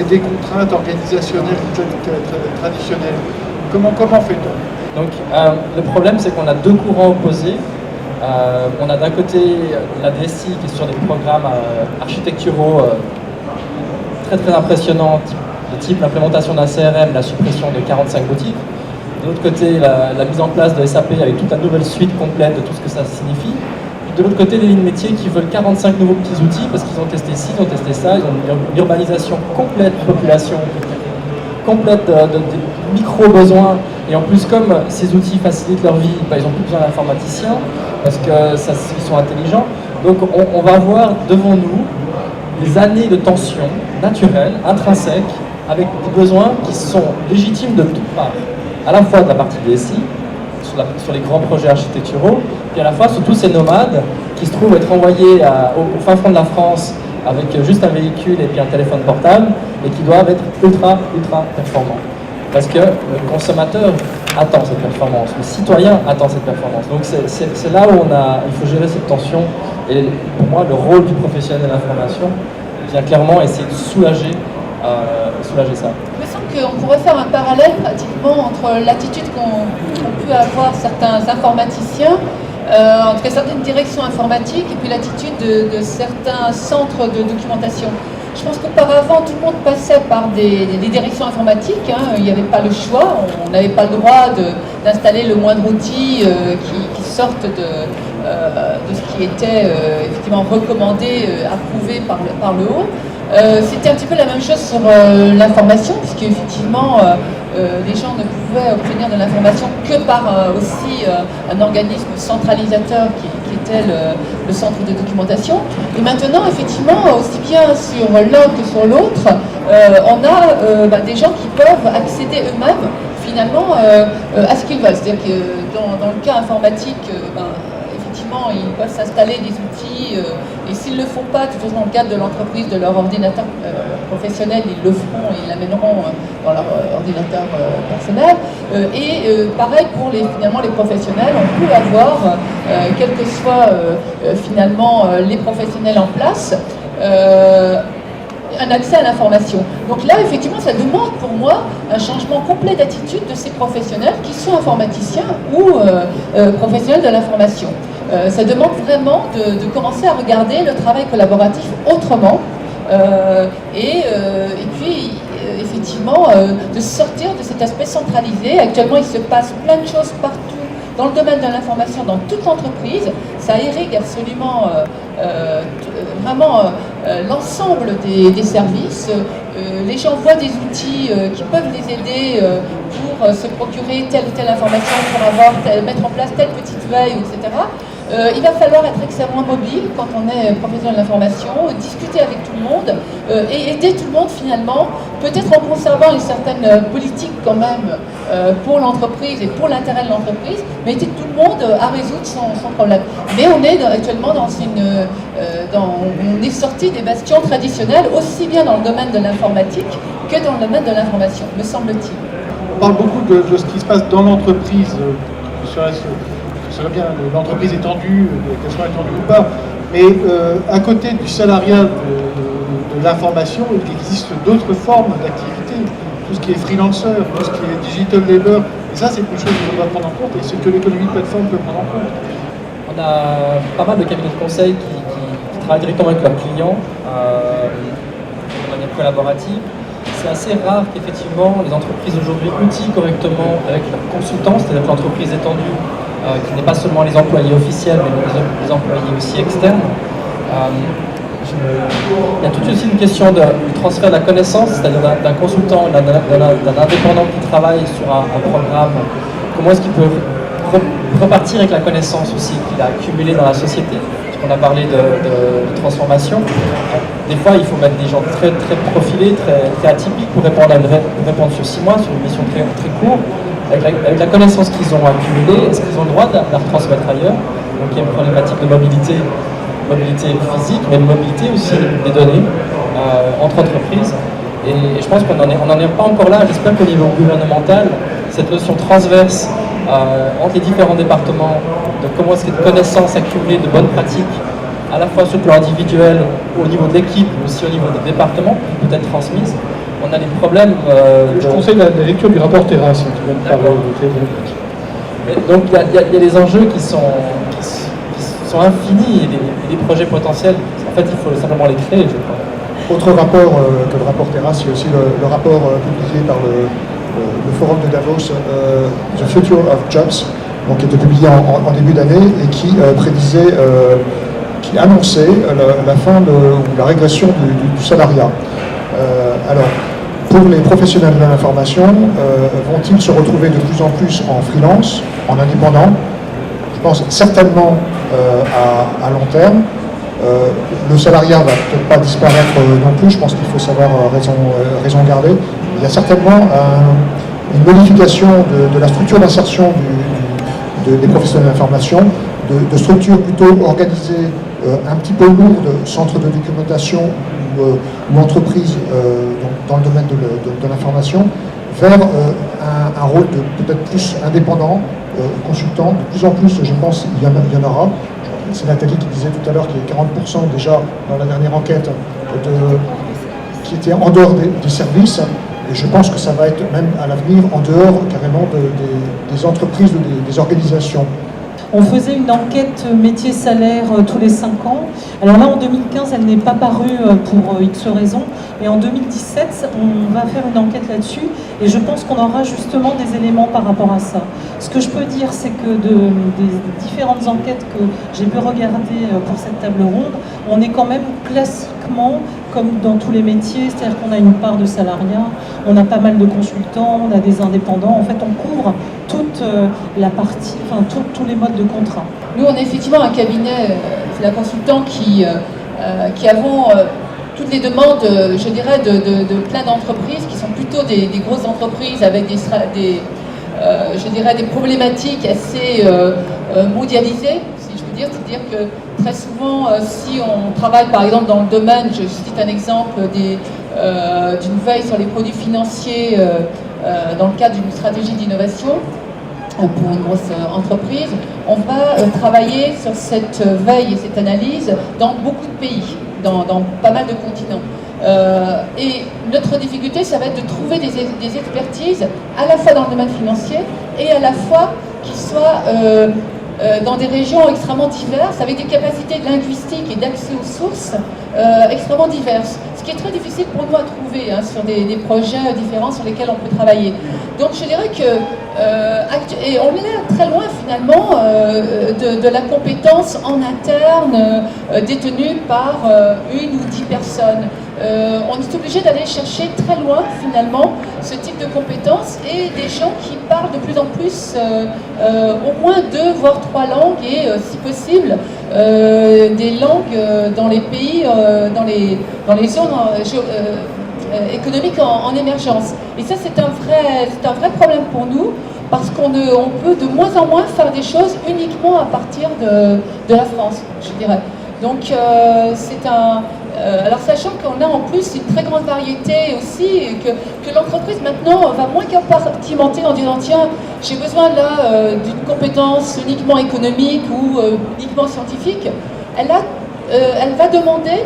des contraintes organisationnelles traditionnelles? Comment fait-on? Donc le problème, c'est qu'on a deux courants opposés. On a d'un côté la DSI qui est sur des programmes architecturaux très très impressionnants, de type l'implémentation d'un CRM, la suppression de 45 boutiques. De l'autre côté, la mise en place de SAP avec toute la nouvelle suite complète de tout ce que ça signifie. De l'autre côté, les lignes métiers qui veulent 45 nouveaux petits outils parce qu'ils ont testé ci, ils ont testé ça, ils ont une urbanisation complète, population complète de micro-besoins. Et en plus, comme ces outils facilitent leur vie, ils n'ont plus besoin d'informaticiens parce qu'ils sont intelligents. Donc on va avoir devant nous des années de tension naturelle, intrinsèque, avec des besoins qui sont légitimes de toutes parts. À la fois de la partie DSI, sur les grands projets architecturaux, puis à la fois sur tous ces nomades qui se trouvent être envoyés au fin fond de la France avec juste un véhicule et puis un téléphone portable et qui doivent être ultra performants. Parce que le consommateur attend cette performance, le citoyen attend cette performance. Donc c'est là où il faut gérer cette tension. Et pour moi, le rôle du professionnel de l'information vient clairement essayer de soulager ça. Il me semble qu'on pourrait faire un parallèle pratiquement entre l'attitude qu'ont pu avoir certains informaticiens, en tout cas certaines directions informatiques, et puis l'attitude de certains centres de documentation. Je pense qu'auparavant, tout le monde passait par des directions informatiques, il n'y avait pas le choix, on n'avait pas le droit d'installer le moindre outil qui sorte de ce qui était effectivement recommandé, approuvé par le haut. C'était un petit peu la même chose sur l'information, puisque effectivement les gens ne pouvaient obtenir de l'information que par aussi un organisme centralisateur qui était le centre de documentation. Et maintenant, effectivement, aussi bien sur l'un que sur l'autre, on a des gens qui peuvent accéder eux-mêmes finalement à ce qu'ils veulent. C'est-à-dire que dans le cas informatique, effectivement, ils peuvent s'installer des outils et s'ils ne le font pas, de toute façon, dans le cadre de l'entreprise, de leur ordinateur professionnel, ils le feront et ils l'amèneront dans leur ordinateur personnel. Pareil pour finalement les professionnels, on peut avoir, quels que soient finalement les professionnels en place, un accès à l'information. Donc là, effectivement, ça demande pour moi un changement complet d'attitude de ces professionnels qui sont informaticiens ou professionnels de l'information. Ça demande vraiment de commencer à regarder le travail collaboratif autrement et puis effectivement de sortir de cet aspect centralisé. Actuellement, il se passe plein de choses partout dans le domaine de l'information dans toute l'entreprise, ça irrigue absolument vraiment l'ensemble des services. Les gens voient des outils qui peuvent les aider pour se procurer telle ou telle information, pour mettre en place telle petite veille, etc. Il va falloir être extrêmement mobile quand on est professionnel de l'information, discuter avec tout le monde et aider tout le monde finalement, peut-être en conservant une certaine politique quand même pour l'entreprise et pour l'intérêt de l'entreprise, mais aider tout le monde à résoudre son problème. Mais on est actuellement on est sorti des bastions traditionnels, aussi bien dans le domaine de l'informatique que dans le domaine de l'information, me semble-t-il. On parle beaucoup de ce qui se passe dans l'entreprise, ce serait bien l'entreprise étendue, qu'elle soit étendue ou pas, mais à côté du salariat de l'information, il existe d'autres formes d'activité, tout ce qui est freelancer, tout ce qui est digital labor, et ça c'est quelque chose qu'on doit prendre en compte, et c'est que l'économie de plateforme peut prendre en compte. On a pas mal de cabinets de conseil qui travaillent directement avec leurs clients de manière collaborative. C'est assez rare qu'effectivement les entreprises aujourd'hui outillent correctement avec leurs consultants, c'est-à-dire que l'entreprise étendue, qui n'est pas seulement les employés officiels, mais les employés aussi externes. Il y a tout aussi une question du transfert de la connaissance, c'est-à-dire d'un consultant, d'un indépendant qui travaille sur un programme. Comment est-ce qu'il peut repartir avec la connaissance aussi qu'il a accumulée dans la société? Parce qu'on a parlé de transformation. Des fois, il faut mettre des gens très, très profilés, très atypiques pour répondre sur 6 mois, sur une mission très, très courte. Avec la connaissance qu'ils ont accumulée, est-ce qu'ils ont le droit de la retransmettre ailleurs? Donc il y a une problématique de mobilité physique, mais de mobilité aussi des données entre entreprises. Et je pense qu'on n'en est pas encore là. J'espère qu'au niveau gouvernemental, cette notion transverse entre les différents départements, de comment est-ce qu'il y a de connaissances accumulées, de bonnes pratiques, à la fois sur le plan individuel, au niveau de l'équipe, mais aussi au niveau des départements, qui peut être transmise. On a des problèmes. Je conseille la lecture du rapport Terrasse, si tu veux me parler. Donc il y a des enjeux qui sont infinis et des projets potentiels. En fait, il faut simplement les créer, je crois. Autre rapport que le rapport Terrasse, il y a aussi le rapport publié par le forum de Davos, The Future of Jobs, donc, qui était publié en début d'année et qui prédisait, qui annonçait la fin ou la régression du salariat. Alors, pour les professionnels de l'information, vont-ils se retrouver de plus en plus en freelance, en indépendant? Je pense certainement à long terme. Le salariat ne va peut-être pas disparaître non plus, je pense qu'il faut savoir raison garder. Il y a certainement une modification de la structure d'insertion des professionnels de l'information, de structures plutôt organisées, un petit peu lourdes, centres de documentation ou entreprises dans le domaine de l'information, vers un rôle de peut-être plus indépendant, consultant. De plus en plus, je pense, il y en aura. C'est Nathalie qui disait tout à l'heure qu'il y a 40% déjà dans la dernière enquête qui étaient en dehors des services. Et je pense que ça va être même à l'avenir en dehors carrément des entreprises ou des organisations. On faisait une enquête métier-salaire tous les 5 ans. Alors là, en 2015, elle n'est pas parue pour X raisons. Et en 2017, on va faire une enquête là-dessus. Et je pense qu'on aura justement des éléments par rapport à ça. Ce que je peux dire, c'est que des différentes enquêtes que j'ai pu regarder pour cette table ronde, on est quand même classiquement, comme dans tous les métiers, c'est-à-dire qu'on a une part de salariat, on a pas mal de consultants, on a des indépendants. En fait, on couvre toute la partie, enfin tous les modes de contrat. Nous, on est effectivement un cabinet, c'est la consultant qui avons toutes les demandes, je dirais, de plein d'entreprises qui sont plutôt des grosses entreprises avec je dirais, des problématiques assez mondialisées, si je veux dire. C'est-à-dire que très souvent, si on travaille par exemple dans le domaine, je cite un exemple d'une veille sur les produits financiers dans le cadre d'une stratégie d'innovation, pour une grosse entreprise, on va travailler sur cette veille et cette analyse dans beaucoup de pays, dans pas mal de continents. Et notre difficulté, ça va être de trouver des expertises à la fois dans le domaine financier et à la fois qui soient dans des régions extrêmement diverses, avec des capacités linguistiques et d'accès aux sources extrêmement diverses. Ce qui est très difficile pour nous à trouver sur des projets différents sur lesquels on peut travailler. Donc je dirais que, et on est très loin finalement de la compétence en interne détenue par 1 ou 10 personnes. On est obligé d'aller chercher très loin finalement ce type de compétences et des gens qui parlent de plus en plus au moins 2 voire 3 langues et si possible des langues dans les pays, dans les zones économiques en émergence. Et ça c'est un vrai problème pour nous parce qu'on peut de moins en moins faire des choses uniquement à partir de la France, je dirais. Donc c'est un... alors sachant qu'on a en plus une très grande variété aussi, et que l'entreprise maintenant va moins compartimenter en disant tiens, j'ai besoin là d'une compétence uniquement économique ou uniquement scientifique, elle va demander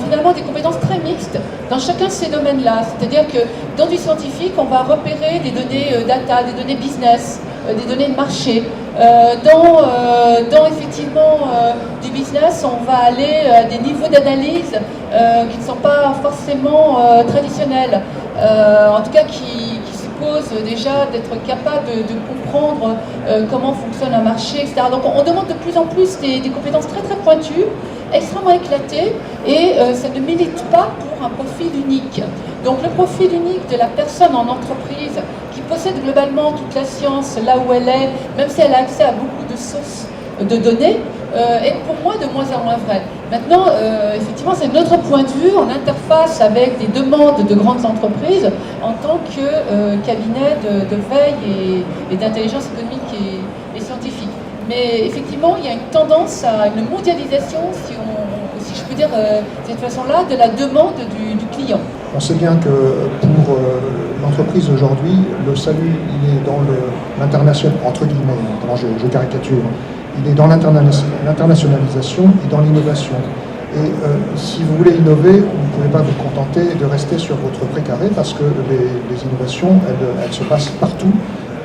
finalement des compétences très mixtes dans chacun de ces domaines-là. C'est-à-dire que dans du scientifique, on va repérer des données data, des données business, des données de marché. Dans effectivement du business, on va aller à des niveaux d'analyse qui ne sont pas forcément traditionnels, en tout cas qui suppose déjà d'être capable de comprendre comment fonctionne un marché, etc. Donc on demande de plus en plus des compétences très très pointues, extrêmement éclatées, et ça ne milite pas pour un profil unique. Donc le profil unique de la personne en entreprise qui possède globalement toute la science là où elle est, même si elle a accès à beaucoup de sources de données, est pour moi de moins en moins vrai. Maintenant, effectivement, c'est notre point de vue en interface avec des demandes de grandes entreprises en tant que cabinet de veille et d'intelligence économique et scientifique. Mais effectivement, il y a une tendance à une mondialisation, si je peux dire de cette façon-là, de la demande du client. On sait bien que pour l'entreprise aujourd'hui, le salut, il est dans l'international, entre guillemets, je caricature, il est dans l'internationalisation et dans l'innovation. Et si vous voulez innover, vous ne pouvez pas vous contenter de rester sur votre précaré parce que les innovations, elles se passent partout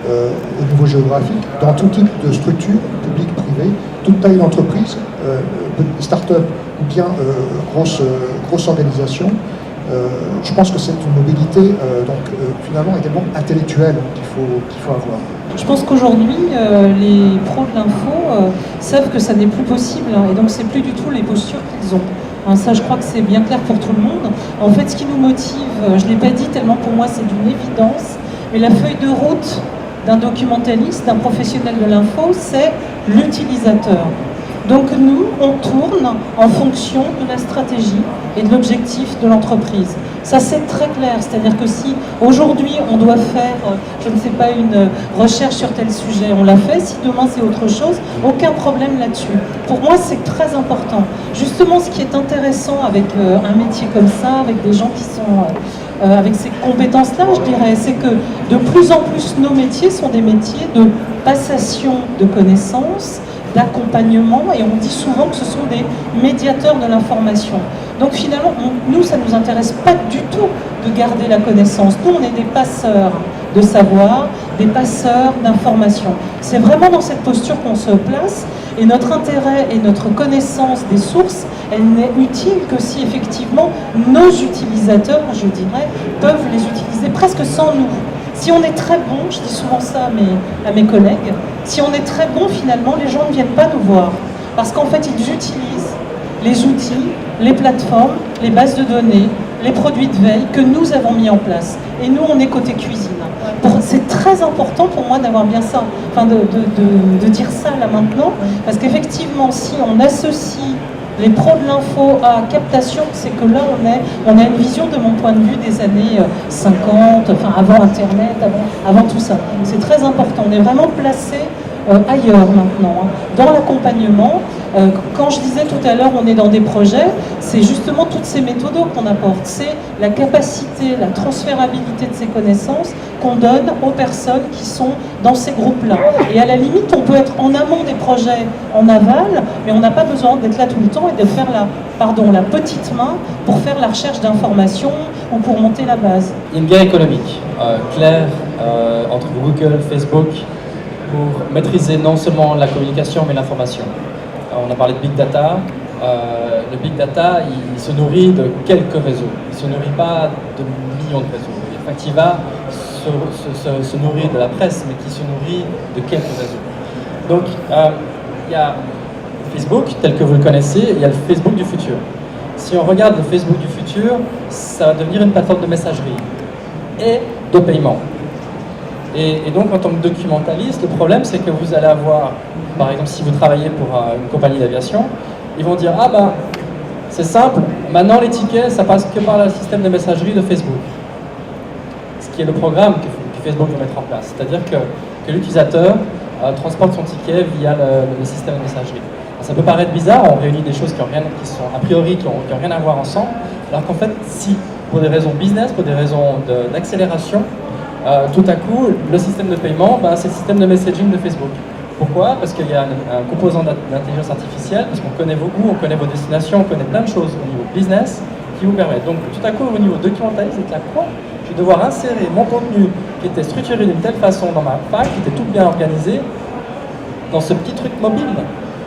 au niveau géographique, dans tout type de structure, publique, privée, toute taille d'entreprise, start-up ou bien grosse organisation. Je pense que c'est une mobilité finalement également intellectuelle qu'il faut avoir. Je pense qu'aujourd'hui, les pros de l'info savent que ça n'est plus possible, et donc c'est plus du tout les postures qu'ils ont. Ça, je crois que c'est bien clair pour tout le monde. En fait, ce qui nous motive, je ne l'ai pas dit tellement pour moi c'est d'une évidence, mais la feuille de route d'un documentaliste, d'un professionnel de l'info, c'est l'utilisateur. Donc nous, on tourne en fonction de la stratégie et de l'objectif de l'entreprise. Ça, c'est très clair. C'est-à-dire que si aujourd'hui on doit faire, je ne sais pas, une recherche sur tel sujet, on l'a fait. Si demain c'est autre chose, aucun problème là-dessus. Pour moi, c'est très important. Justement, ce qui est intéressant avec un métier comme ça, avec des gens qui sont avec ces compétences-là, je dirais, c'est que de plus en plus nos métiers sont des métiers de passation de connaissances, d'accompagnement, et on dit souvent que ce sont des médiateurs de l'information. Donc finalement, nous, ça ne nous intéresse pas du tout de garder la connaissance. Nous, on est des passeurs de savoir, des passeurs d'information. C'est vraiment dans cette posture qu'on se place, et notre intérêt et notre connaissance des sources, elle n'est utile que si effectivement nos utilisateurs, je dirais, peuvent les utiliser presque sans nous. Si on est très bon, je dis souvent ça à mes collègues, si on est très bon, finalement, les gens ne viennent pas nous voir. Parce qu'en fait, ils utilisent les outils, les plateformes, les bases de données, les produits de veille que nous avons mis en place. Et nous, on est côté cuisine. C'est très important pour moi d'avoir bien ça, de dire ça là maintenant, parce qu'effectivement, si on associe les pros de l'info à captation, c'est que là on a une vision de mon point de vue des années 50, enfin avant Internet, avant tout ça. C'est très important, on est vraiment placé ailleurs maintenant, dans l'accompagnement. Quand je disais tout à l'heure on est dans des projets, c'est justement toutes ces méthodes qu'on apporte, c'est la capacité, la transférabilité de ces connaissances qu'on donne aux personnes qui sont dans ces groupes-là. Et à la limite, on peut être en amont des projets, en aval, mais on n'a pas besoin d'être là tout le temps et de faire la petite main pour faire la recherche d'informations ou pour monter la base. Il y a une guerre économique claire entre Google, Facebook, pour maîtriser non seulement la communication mais l'information. On a parlé de Big Data, le big data, il se nourrit de quelques réseaux. Il ne se nourrit pas de millions de réseaux. Factiva se nourrit de la presse, mais qui se nourrit de quelques réseaux. Donc, il y a Facebook, tel que vous le connaissez, il y a le Facebook du futur. Si on regarde le Facebook du futur, ça va devenir une plateforme de messagerie et de paiement. Et donc, en tant que documentaliste, le problème, c'est que vous allez avoir, par exemple, si vous travaillez pour une compagnie d'aviation, ils vont dire « Ah ben, c'est simple, maintenant les tickets, ça passe que par le système de messagerie de Facebook. » Ce qui est le programme que Facebook veut mettre en place. C'est-à-dire que l'utilisateur transporte son ticket via le système de messagerie. Alors, ça peut paraître bizarre, on réunit des choses qui sont a priori qui ont rien à voir ensemble, alors qu'en fait, si, pour des raisons business, pour des raisons d'accélération, tout à coup, le système de paiement, c'est le système de messaging de Facebook. Pourquoi? Parce qu'il y a un composant d'intelligence artificielle, parce qu'on connaît vos goûts, on connaît vos destinations, on connaît plein de choses au niveau business qui vous permettent. Donc tout à coup, au niveau documentaliste, c'est là quoi? Je vais devoir insérer mon contenu qui était structuré d'une telle façon dans ma fac, qui était tout bien organisé, dans ce petit truc mobile.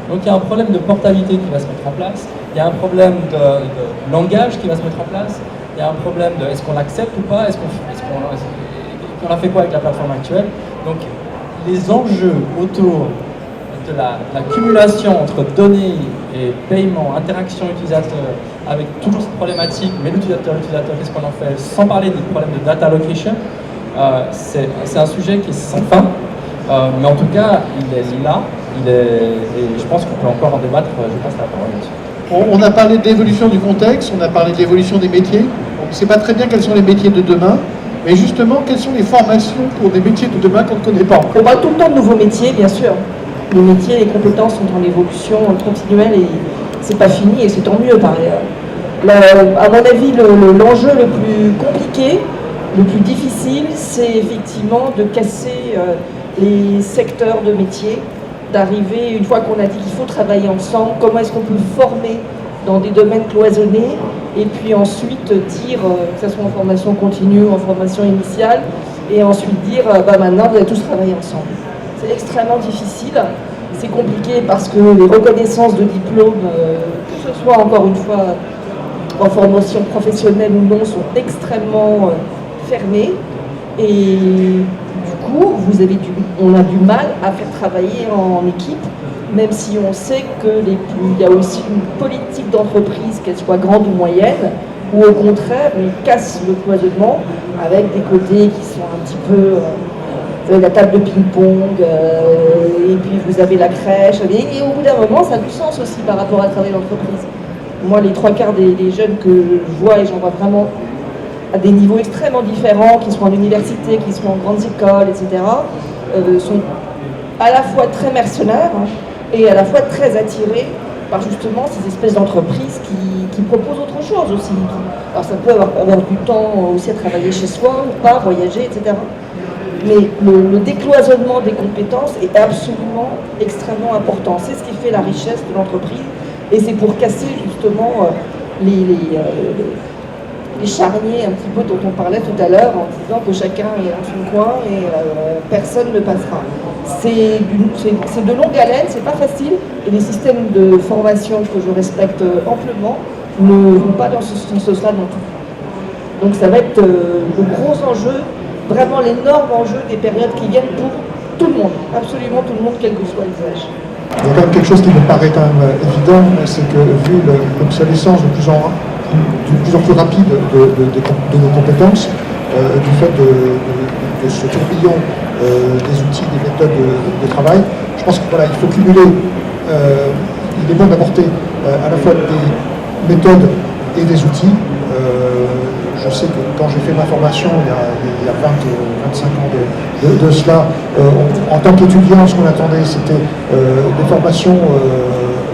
Donc il y a un problème de portabilité qui va se mettre en place, il y a un problème de langage qui va se mettre en place, il y a un problème de est-ce qu'on l'accepte ou pas, est-ce qu'on a fait quoi avec la plateforme actuelle. Donc les enjeux autour de l'accumulation entre données et paiement, interaction utilisateur, avec toujours cette problématique, mais l'utilisateur, qu'est-ce qu'on en fait, sans parler des problèmes de data allocation, c'est un sujet qui est sans fin, mais en tout cas, il est là, et je pense qu'on peut encore en débattre, je passe la parole là-dessus. On a parlé de l'évolution du contexte, on a parlé de l'évolution des métiers. On ne sait pas très bien quels sont les métiers de demain, mais justement, quelles sont les formations pour des métiers de demain qu'on ne connaît pas? On parle tout le temps de nouveaux métiers, bien sûr. Les métiers, les compétences sont en évolution continuelle et c'est pas fini et c'est tant mieux par ailleurs. À mon avis, l'enjeu le plus compliqué, le plus difficile, c'est effectivement de casser les secteurs de métiers, d'arriver, une fois qu'on a dit qu'il faut travailler ensemble, comment est-ce qu'on peut former dans des domaines cloisonnés, et puis ensuite dire, que ce soit en formation continue ou en formation initiale, et ensuite dire, maintenant vous allez tous travailler ensemble. C'est extrêmement difficile, c'est compliqué parce que les reconnaissances de diplômes, que ce soit encore une fois en formation professionnelle ou non, sont extrêmement fermées, et du coup, on a du mal à faire travailler en équipe, même si on sait qu'il y a aussi une politique d'entreprise, qu'elle soit grande ou moyenne, où au contraire, on casse le cloisonnement avec des côtés qui sont un petit peu la table de ping-pong, et puis vous avez la crèche, et au bout d'un moment, ça a du sens aussi par rapport à travailler l'entreprise. Moi, les 3/4 des jeunes que je vois, et j'en vois vraiment à des niveaux extrêmement différents, qui sont en université, qui sont en grandes écoles, etc., sont à la fois très mercenaires, et à la fois très attirés par justement ces espèces d'entreprises qui proposent autre chose aussi. Alors ça peut avoir du temps aussi à travailler chez soi, ou pas, voyager, etc. Mais le décloisonnement des compétences est absolument extrêmement important. C'est ce qui fait la richesse de l'entreprise, et c'est pour casser justement les charniers un petit peu dont on parlait tout à l'heure, en disant que chacun est dans son coin et personne ne passera. C'est de longue haleine, c'est pas facile, et les systèmes de formation que je respecte amplement ne vont pas dans ce sens-là non plus. Donc ça va être le gros enjeu, vraiment l'énorme enjeu des périodes qui viennent pour tout le monde, absolument tout le monde, quel que soit l'usage. Il y a quand même quelque chose qui me paraît quand même évident, c'est que vu l'obsolescence de plus en plus rapide de nos compétences, du fait de ce tourbillon des outils, des méthodes de travail, je pense qu'il faut cumuler, il est bon d'apporter à la fois des méthodes et des outils. Je sais que quand j'ai fait ma formation il y a 25 ans de cela, en tant qu'étudiant, ce qu'on attendait, c'était des formations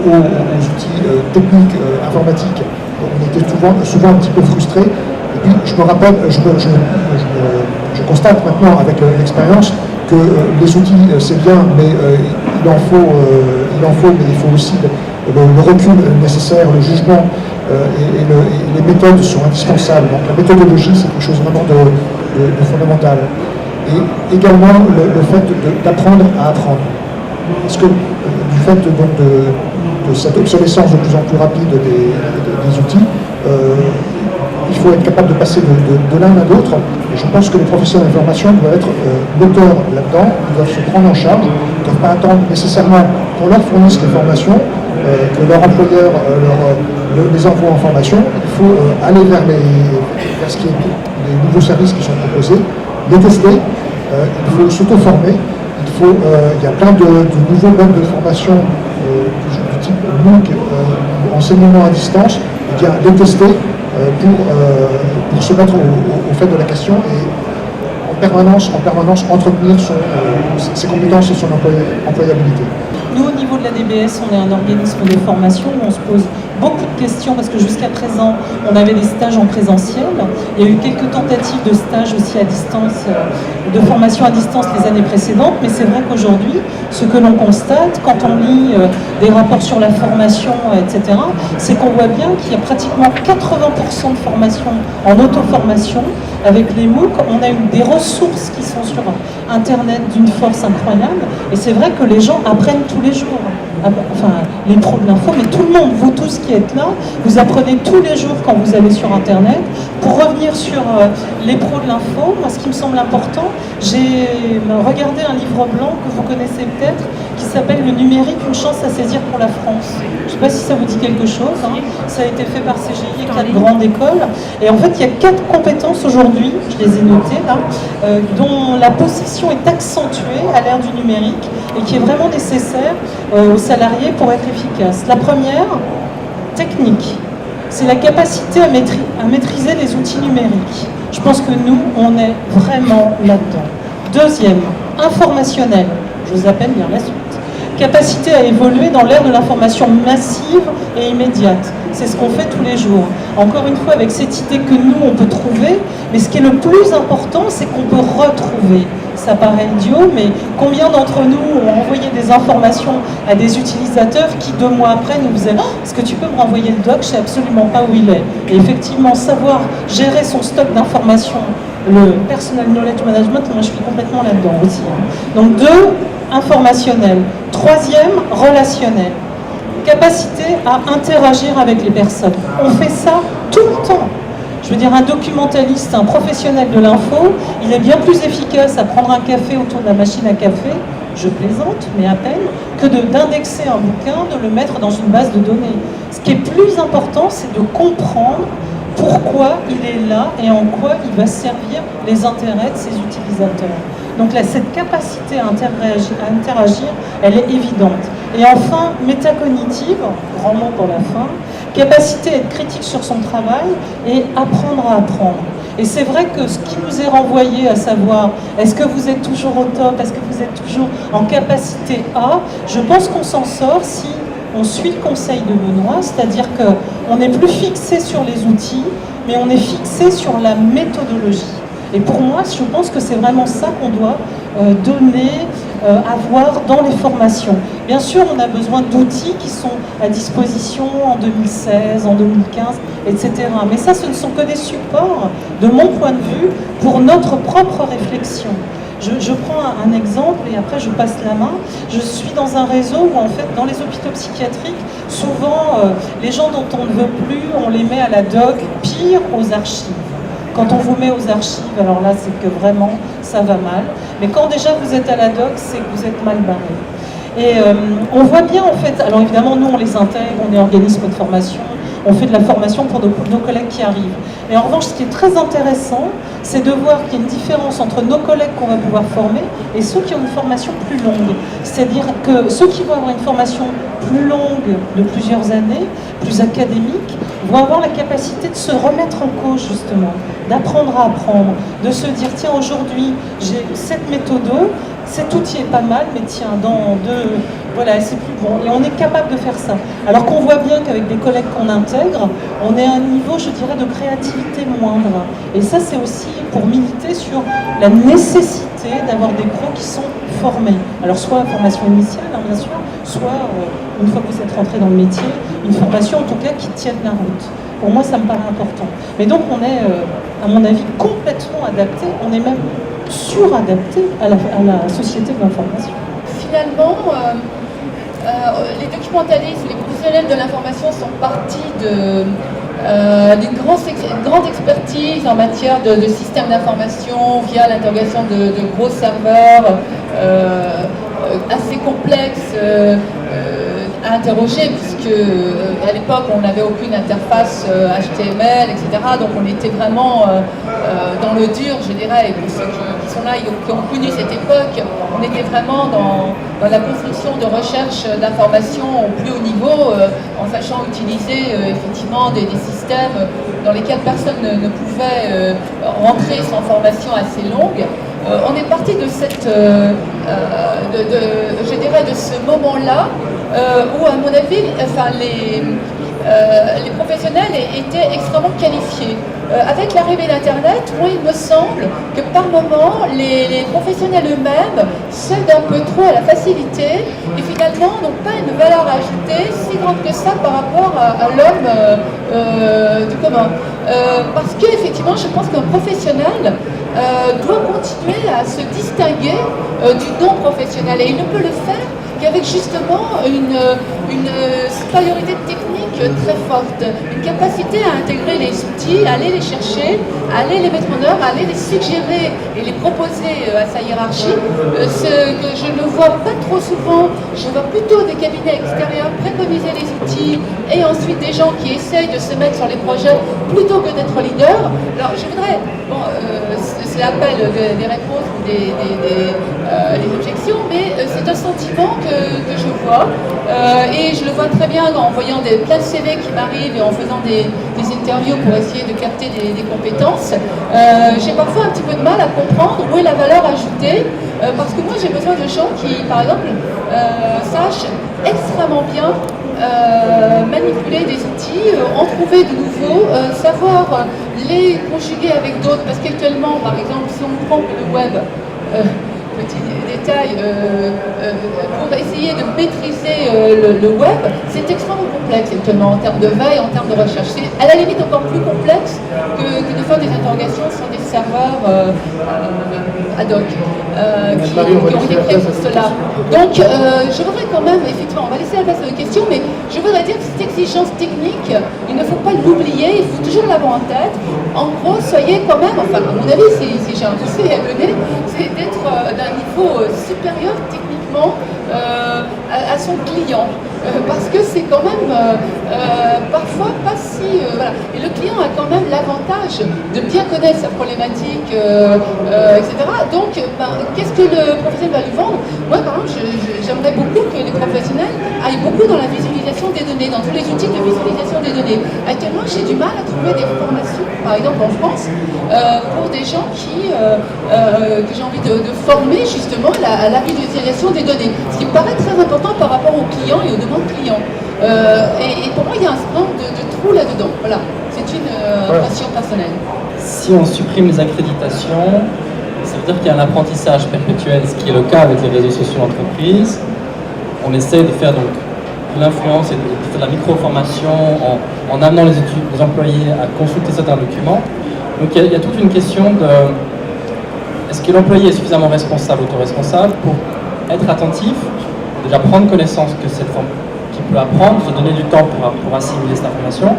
aux outils techniques, informatiques. On était souvent un petit peu frustrés. Et puis je me rappelle, je constate maintenant avec l'expérience que les outils c'est bien, mais il en faut, mais il faut aussi le recul nécessaire, le jugement, et les méthodes sont indispensables. Donc la méthodologie, c'est quelque chose vraiment de fondamental. Et également le fait d'apprendre à apprendre. est-ce que du fait donc, de cette obsolescence de plus en plus rapide des outils, il faut être capable de passer de l'un à l'autre. Et je pense que les professionnels de formation doivent être moteurs là-dedans, ils doivent se prendre en charge, ils ne doivent pas attendre nécessairement qu'on leur fournisse les formations, que leur employeur les envoie en formation. Il faut aller vers ce qui est les nouveaux services qui sont proposés, les tester, il faut s'auto-former, il y a plein de nouveaux modes de formation du type MOOC, enseignement à distance, et bien les tester pour se mettre au fait de la question et en permanence entretenir ses compétences et son employabilité. Nous, au niveau de la DBS, on est un organisme de formation où on se pose beaucoup de questions parce que jusqu'à présent, on avait des stages en présentiel. Il y a eu quelques tentatives de stages aussi à distance, de formation à distance les années précédentes, mais c'est vrai qu'aujourd'hui, ce que l'on constate quand on lit des rapports sur la formation, etc., c'est qu'on voit bien qu'il y a pratiquement 80% de formation en auto-formation. Avec les MOOC, on a eu des ressources qui sont sur Internet d'une force incroyable, et c'est vrai que les gens apprennent tous les jours. Enfin, les pros de l'info, mais tout le monde, vous tous qui êtes là, vous apprenez tous les jours quand vous allez sur Internet. Pour revenir sur les pros de l'info, moi ce qui me semble important, j'ai regardé un livre blanc que vous connaissez peut-être, qui s'appelle « Le numérique, une chance à saisir pour la France ». Je ne sais pas si ça vous dit quelque chose, hein. Ça a été fait par CGI, 4 grandes écoles. Et en fait, il y a 4 compétences aujourd'hui, je les ai notées là, dont la possession est accentuée à l'ère du numérique et qui est vraiment nécessaire aux salariés pour être efficace. La première, technique, c'est la capacité à maîtriser les outils numériques. Je pense que nous, on est vraiment là-dedans. Deuxième, informationnel, je vous appelle bien la suite. Capacité à évoluer dans l'ère de l'information massive et immédiate. C'est ce qu'on fait tous les jours. Encore une fois, avec cette idée que nous, on peut trouver, mais ce qui est le plus important, c'est qu'on peut retrouver. Ça paraît idiot, mais combien d'entre nous ont envoyé des informations à des utilisateurs qui, 2 mois après, nous disaient « Est-ce que tu peux me renvoyer le doc? Je ne sais absolument pas où il est. » Et effectivement, savoir gérer son stock d'informations, le personal knowledge management, moi je suis complètement là-dedans aussi. Donc 2, informationnel. 3e, relationnel. Capacité à interagir avec les personnes. On fait ça tout le temps. Je veux dire, un documentaliste, un professionnel de l'info, il est bien plus efficace à prendre un café autour de la machine à café, je plaisante, mais à peine, que d'indexer un bouquin, de le mettre dans une base de données. Ce qui est plus important, c'est de comprendre pourquoi il est là et en quoi il va servir les intérêts de ses utilisateurs. Donc là, cette capacité à interagir, elle est évidente. Et enfin, métacognitive, grand mot pour la fin, capacité à être critique sur son travail et apprendre à apprendre. Et c'est vrai que ce qui nous est renvoyé, à savoir, est-ce que vous êtes toujours au top, est-ce que vous êtes toujours en capacité à, je pense qu'on s'en sort si on suit le conseil de Benoît, c'est-à-dire qu'on n'est plus fixé sur les outils, mais on est fixé sur la méthodologie. Et pour moi, je pense que c'est vraiment ça qu'on doit donner, avoir dans les formations. Bien sûr, on a besoin d'outils qui sont à disposition en 2016, en 2015, etc. Mais ça, ce ne sont que des supports, de mon point de vue, pour notre propre réflexion. Je prends un exemple et après je passe la main. Je suis dans un réseau où en fait dans les hôpitaux psychiatriques, souvent les gens dont on ne veut plus, on les met à la doc, pire aux archives. Quand on vous met aux archives, alors là c'est que vraiment ça va mal. Mais quand déjà vous êtes à la doc, c'est que vous êtes mal barré. Et on voit bien en fait, alors évidemment nous on les intègre, on est organisme de formation, on fait de la formation pour nos collègues qui arrivent. Et en revanche, ce qui est très intéressant, c'est de voir qu'il y a une différence entre nos collègues qu'on va pouvoir former et ceux qui ont une formation plus longue. C'est-à-dire que ceux qui vont avoir une formation plus longue de plusieurs années, plus académique, vont avoir la capacité de se remettre en cause justement, d'apprendre à apprendre, de se dire tiens aujourd'hui j'ai cette méthode, cet outil est pas mal, mais tiens dans 2, voilà c'est plus bon. Et on est capable de faire ça. Alors qu'on voit bien qu'avec des collègues qu'on intègre, on est à un niveau, je dirais, de créativité moindre. Et ça c'est aussi pour militer sur la nécessité d'avoir des pros qui sont formés. Alors soit formation initiale, hein, bien sûr, soit une fois que vous êtes rentré dans le métier, une formation en tout cas qui tienne la route. Pour moi ça me paraît important. Mais donc on est, à mon avis, complètement adapté, on est même suradapté à la société de l'information. finalement, les documentalistes, les professionnels de l'information sont partis d'une grande expertise en matière de systèmes d'information via l'interrogation de gros serveurs assez complexes à interroger, puisque à l'époque on n'avait aucune interface HTML, etc. Donc on était vraiment dans le dur, je dirais, et pour ceux qui sont là et qui ont connu cette époque, on était vraiment dans la construction de recherche d'informations au plus haut niveau, en sachant utiliser effectivement des systèmes dans lesquels personne ne pouvait rentrer sans formation assez longue. On est parti de cette, je dirais, de ce moment-là où, à mon avis, enfin, les professionnels étaient extrêmement qualifiés. Avec l'arrivée d'Internet, moi, il me semble que par moment, les professionnels eux-mêmes cèdent un peu trop à la facilité et finalement n'ont pas une valeur ajoutée si grande que ça par rapport à l'homme du commun. Parce qu'effectivement, je pense qu'un professionnel doit continuer à se distinguer du non-professionnel, et il ne peut le faire qu'avec justement une supériorité technique très forte, une capacité à intégrer les outils, à aller les chercher, à aller les mettre en œuvre, à aller les suggérer et les proposer à sa hiérarchie, ce que je ne vois pas trop souvent. Je vois plutôt des cabinets extérieurs préconiser les outils et ensuite des gens qui essayent de se mettre sur les projets plutôt que d'être leader. Alors je voudrais, bon, c'est l'appel des réponses ou des objections, mais c'est un sentiment que je vois et je le vois très bien en voyant plein de CV qui m'arrivent et en faisant des interviews pour essayer de capter des compétences. J'ai parfois un petit peu de mal à comprendre où est la valeur ajoutée parce que moi j'ai besoin de gens qui, par exemple, sachent extrêmement bien manipuler des outils, en trouver de nouveaux, savoir les conjuguer avec d'autres, parce qu'actuellement, par exemple, si on prend le web, petit détail, pour essayer de maîtriser le web, c'est extrêmement complexe actuellement en termes de veille, en termes de recherche. C'est à la limite encore plus complexe que de faire des interrogations sur des serveurs ad hoc qui ont été créés pour cela. Donc je voudrais quand même, effectivement, on va laisser la place à la question, mais je voudrais dire que cette exigence technique, il ne faut pas l'oublier, il faut toujours l'avoir en tête. En gros, soyez quand même, enfin à mon avis, si j'ai un conseil à donner, c'est d'être d'un niveau supérieur techniquement à son client. Parce que c'est quand même parfois pas si... voilà. Et le client a quand même l'avantage de bien connaître sa problématique, etc. Donc, qu'est-ce que le professionnel va lui vendre? Moi, par exemple, j'aimerais beaucoup que les professionnels aillent beaucoup dans la visualisation des données, dans tous les outils de visualisation des données. Actuellement, j'ai du mal à trouver des formations, par exemple en France, pour des gens que j'ai envie de former justement à la visualisation des données. Ce qui me paraît très important par rapport aux clients et aux demandes clients. Et pour moi, il y a un certain nombre de trous là-dedans. Voilà, c'est une impression personnelle. Si on supprime les accréditations, ça veut dire qu'il y a un apprentissage perpétuel, ce qui est le cas avec les réseaux sociaux d'entreprise. On essaie de faire donc de l'influence et de faire de la micro-formation en amenant les employés à consulter certains documents. Donc il y a toute une question de est-ce que l'employé est suffisamment responsable, autoresponsable pour être attentif, déjà prendre connaissance que cette forme qu'il peut apprendre, se donner du temps pour assimiler cette information,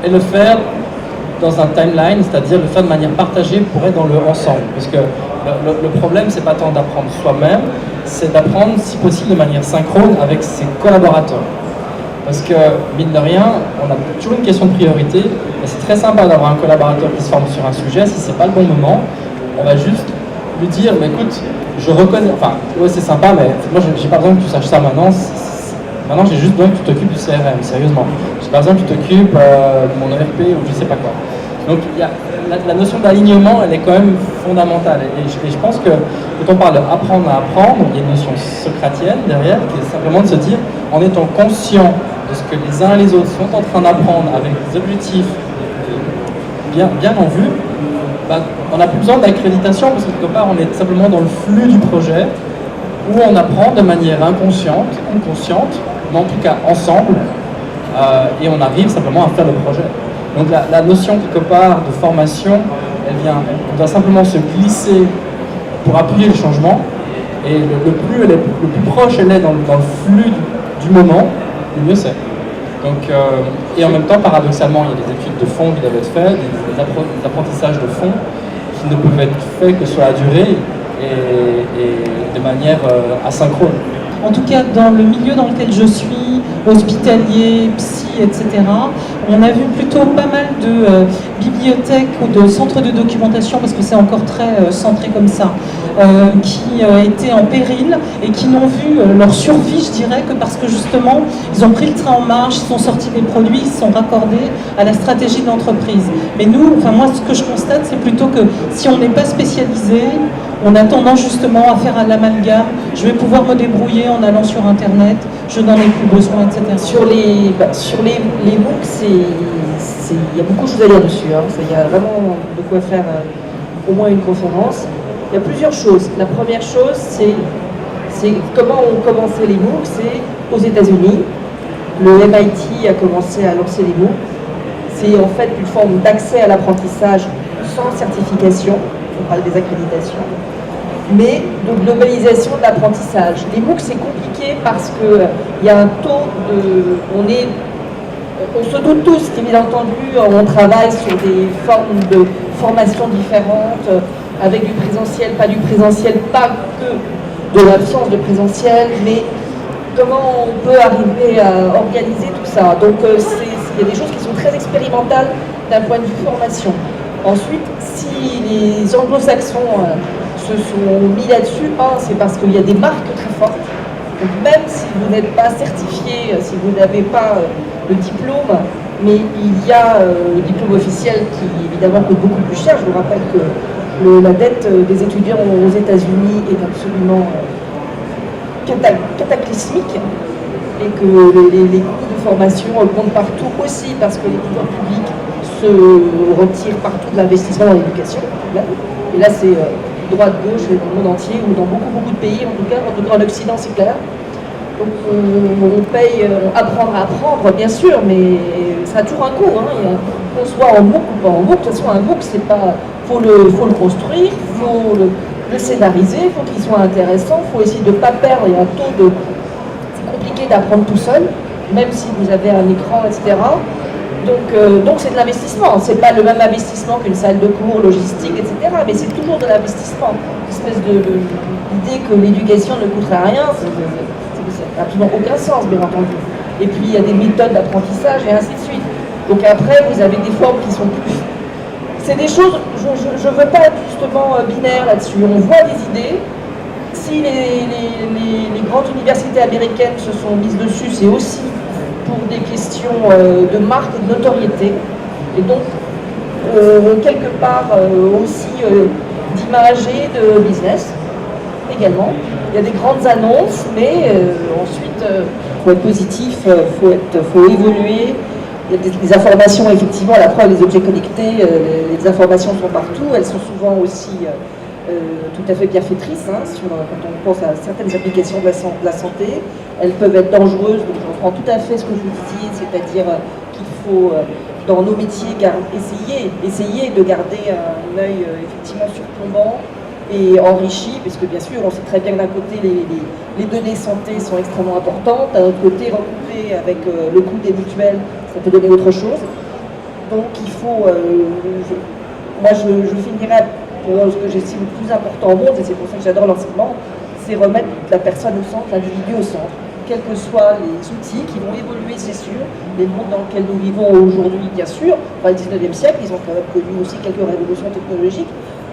et le faire dans un timeline, c'est-à-dire le faire de manière partagée pour être dans le ensemble. Parce que le problème, c'est pas tant d'apprendre soi-même, c'est d'apprendre, si possible, de manière synchrone avec ses collaborateurs. Parce que, mine de rien, on a toujours une question de priorité, et c'est très sympa d'avoir un collaborateur qui se forme sur un sujet. Si c'est pas le bon moment, on va juste lui dire, mais écoute, je reconnais, enfin, ouais, c'est sympa, mais moi, j'ai pas besoin que tu saches ça maintenant. Maintenant, j'ai juste besoin que tu t'occupes du CRM, sérieusement. J'ai pas besoin que tu t'occupes de mon ERP ou je sais pas quoi. Donc, la notion d'alignement, elle est quand même fondamentale. Et je pense que quand on parle d'apprendre à apprendre, il y a une notion socratienne derrière, qui est simplement de se dire, en étant conscient de ce que les uns et les autres sont en train d'apprendre avec des objectifs bien en vue, on n'a plus besoin d'accréditation parce que quelque part on est simplement dans le flux du projet où on apprend de manière inconsciente ou consciente, mais en tout cas ensemble, et on arrive simplement à faire le projet. Donc la notion quelque part de formation, on doit simplement se glisser pour appuyer le changement, Et le plus proche elle est dans le flux du moment, le mieux c'est. Donc, et en même temps, paradoxalement, il y a des études de fond qui doivent être faites, des apprentissages de fond qui ne peuvent être faits que sur la durée et de manière asynchrone. En tout cas, dans le milieu dans lequel je suis, hospitalier, psy, etc., on a vu plutôt pas mal de bibliothèques ou de centres de documentation, parce que c'est encore très centré comme ça, qui étaient en péril et qui n'ont vu leur survie, je dirais, que parce que justement, ils ont pris le train en marche, ils sont sortis des produits, ils sont raccordés à la stratégie de l'entreprise. Mais nous, enfin moi, ce que je constate, c'est plutôt que si on n'est pas spécialisé, on a tendance justement à faire un l'amalgame. Je vais pouvoir me débrouiller en allant sur Internet, je n'en ai plus besoin, etc. Sur les MOOC, il y a beaucoup de choses à dire dessus. Il y a vraiment de quoi faire au moins une conférence. Il y a plusieurs choses. La première chose, c'est comment ont commencé les MOOC. C'est aux États-Unis. Le MIT a commencé à lancer les MOOC. C'est en fait une forme d'accès à l'apprentissage sans certification. On parle des accréditations. Mais de globalisation de l'apprentissage. Les MOOC, c'est compliqué parce qu'il y a un taux de... On se doute tous que, bien entendu, on travaille sur des formes de formation différentes, avec du présentiel, pas que de l'absence de présentiel, mais comment on peut arriver à organiser tout ça. Donc, il y a des choses qui sont très expérimentales d'un point de vue formation. Ensuite, si les anglo-saxons se sont mis là-dessus, c'est parce qu'il y a des marques très fortes. Donc même si vous n'êtes pas certifié, si vous n'avez pas le diplôme, mais il y a le diplôme officiel qui évidemment coûte beaucoup plus cher. Je vous rappelle que la dette des étudiants aux États-Unis est absolument cataclysmique et que les coûts de formation augmentent partout aussi parce que les pouvoirs publics se retirent partout de l'investissement dans l'éducation. Et là, c'est droite, gauche, dans le monde entier, ou dans beaucoup de pays, en tout cas en Occident, c'est clair. Donc on paye, apprendre à apprendre, bien sûr, mais ça a toujours un coût. Qu'on soit en MOOC ou pas en MOOC, de toute façon, un MOOC, c'est pas... faut le construire, il faut le scénariser, il faut qu'il soit intéressant, il faut essayer de ne pas perdre. Il y a un taux de... C'est compliqué d'apprendre tout seul, même si vous avez un écran, etc. Donc c'est de l'investissement, c'est pas le même investissement qu'une salle de cours, logistique, etc. Mais c'est toujours de l'investissement. Une espèce d'idée que l'éducation ne coûterait rien, ça n'a absolument aucun sens, bien entendu. Et puis il y a des méthodes d'apprentissage et ainsi de suite. Donc après, vous avez des formes qui sont plus... C'est des choses, je ne veux pas être justement binaire là-dessus. On voit des idées. Si les grandes universités américaines se sont mises dessus, c'est aussi pour des questions de marque et de notoriété, et donc quelque part aussi d'image et de business également. Il y a des grandes annonces, mais ensuite il faut être positif, faut évoluer. Il y a des informations, effectivement, à la preuve des objets connectés, les informations sont partout, elles sont souvent aussi tout à fait bienfaitrices, quand on pense à certaines applications de la santé. Elles peuvent être dangereuses, donc je reprends tout à fait ce que je vous disiez, c'est-à-dire qu'il faut, dans nos métiers, essayer de garder un œil effectivement surplombant et enrichi, parce que bien sûr, on sait très bien que d'un côté, les données santé sont extrêmement importantes, d'un autre côté, recoupé avec le coût des mutuelles, ça peut donner autre chose. Donc il faut, moi je finirais pour ce que j'estime le plus important au monde, et c'est pour ça que j'adore l'enseignement, c'est remettre la personne au centre, l'individu au centre. Quels que soient les outils qui vont évoluer, c'est sûr. Les mondes dans lesquels nous vivons aujourd'hui, bien sûr, le 19e siècle, ils ont quand même connu aussi quelques révolutions technologiques.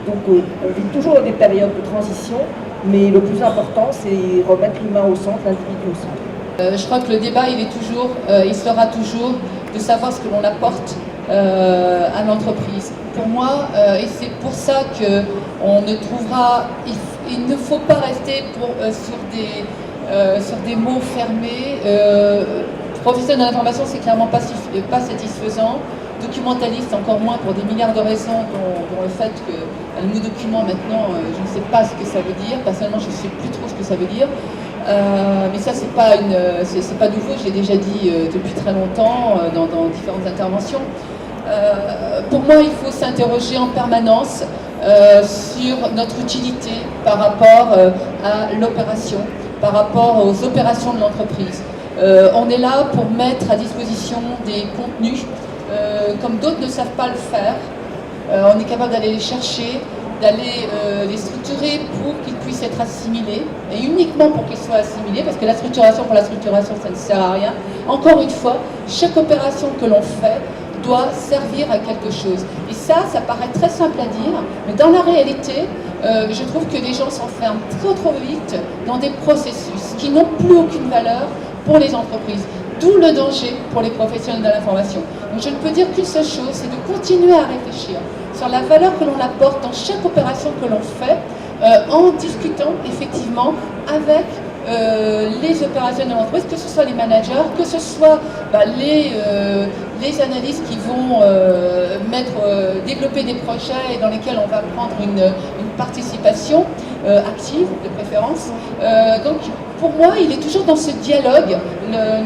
Donc on vit toujours dans des périodes de transition, mais le plus important, c'est remettre l'humain au centre, l'individu au centre. Je crois que le débat, il sera toujours de savoir ce que l'on apporte à l'entreprise. Pour moi, et c'est pour ça qu'on ne trouvera, il ne faut pas rester sur des mots fermés. Professionnel de l'information, c'est clairement pas satisfaisant. Documentaliste, encore moins, pour des milliards de raisons, dont le fait que le mot document maintenant, je ne sais pas ce que ça veut dire. Personnellement, je ne sais plus trop ce que ça veut dire. Mais ça, c'est pas nouveau, je l'ai déjà dit depuis très longtemps dans différentes interventions. Pour moi, il faut s'interroger en permanence sur notre utilité par rapport à l'opération, par rapport aux opérations de l'entreprise. On est là pour mettre à disposition des contenus comme d'autres ne savent pas le faire. On est capable d'aller les chercher, d'aller les structurer pour qu'ils puissent être assimilés, et uniquement pour qu'ils soient assimilés, parce que la structuration pour la structuration, ça ne sert à rien. Encore une fois, chaque opération que l'on fait doit servir à quelque chose. Et ça paraît très simple à dire, mais dans la réalité, je trouve que les gens s'enferment trop vite dans des processus qui n'ont plus aucune valeur pour les entreprises. D'où le danger pour les professionnels de l'information. Donc je ne peux dire qu'une seule chose, c'est de continuer à réfléchir sur la valeur que l'on apporte dans chaque opération que l'on fait, en discutant effectivement avec les opérationnels de l'entreprise, que ce soit les managers, que ce soit les analystes qui vont développer des projets et dans lesquels on va prendre une participation active de préférence. Donc pour moi, il est toujours dans ce dialogue.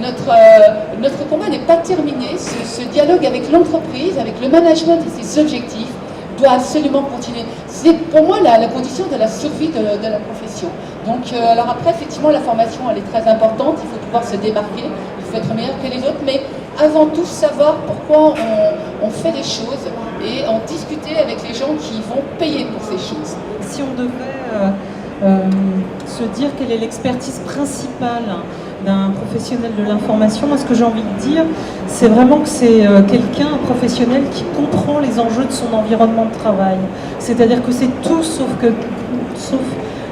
Notre combat n'est pas terminé. Ce dialogue avec l'entreprise, avec le management et ses objectifs doit absolument continuer. C'est pour moi la condition de la survie de la profession. Donc, alors après, effectivement, la formation, elle est très importante. Il faut pouvoir se démarquer, il faut être meilleur que les autres, mais avant tout savoir pourquoi on fait les choses et en discuter avec les gens qui vont payer pour ces choses. Si on devait se dire quelle est l'expertise principale d'un professionnel de l'information, moi ce que j'ai envie de dire, c'est vraiment que c'est un professionnel qui comprend les enjeux de son environnement de travail. C'est-à-dire que c'est tout sauf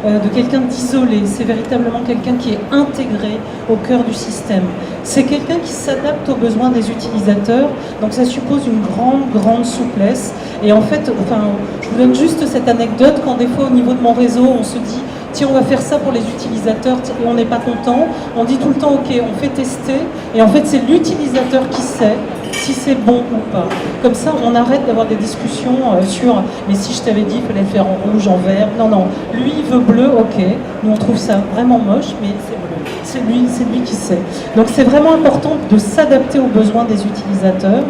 de quelqu'un d'isolé, c'est véritablement quelqu'un qui est intégré au cœur du système. C'est quelqu'un qui s'adapte aux besoins des utilisateurs, donc ça suppose une grande souplesse. Et en fait, je vous donne juste cette anecdote, quand des fois au niveau de mon réseau, on se dit tiens, on va faire ça pour les utilisateurs et on n'est pas content, on dit tout le temps ok, on fait tester, et en fait c'est l'utilisateur qui sait si c'est bon ou pas. Comme ça, on arrête d'avoir des discussions sur mais si je t'avais dit il fallait le faire en rouge, en vert. Non, lui il veut bleu, ok, nous on trouve ça vraiment moche, mais c'est bleu. C'est lui qui sait. Donc c'est vraiment important de s'adapter aux besoins des utilisateurs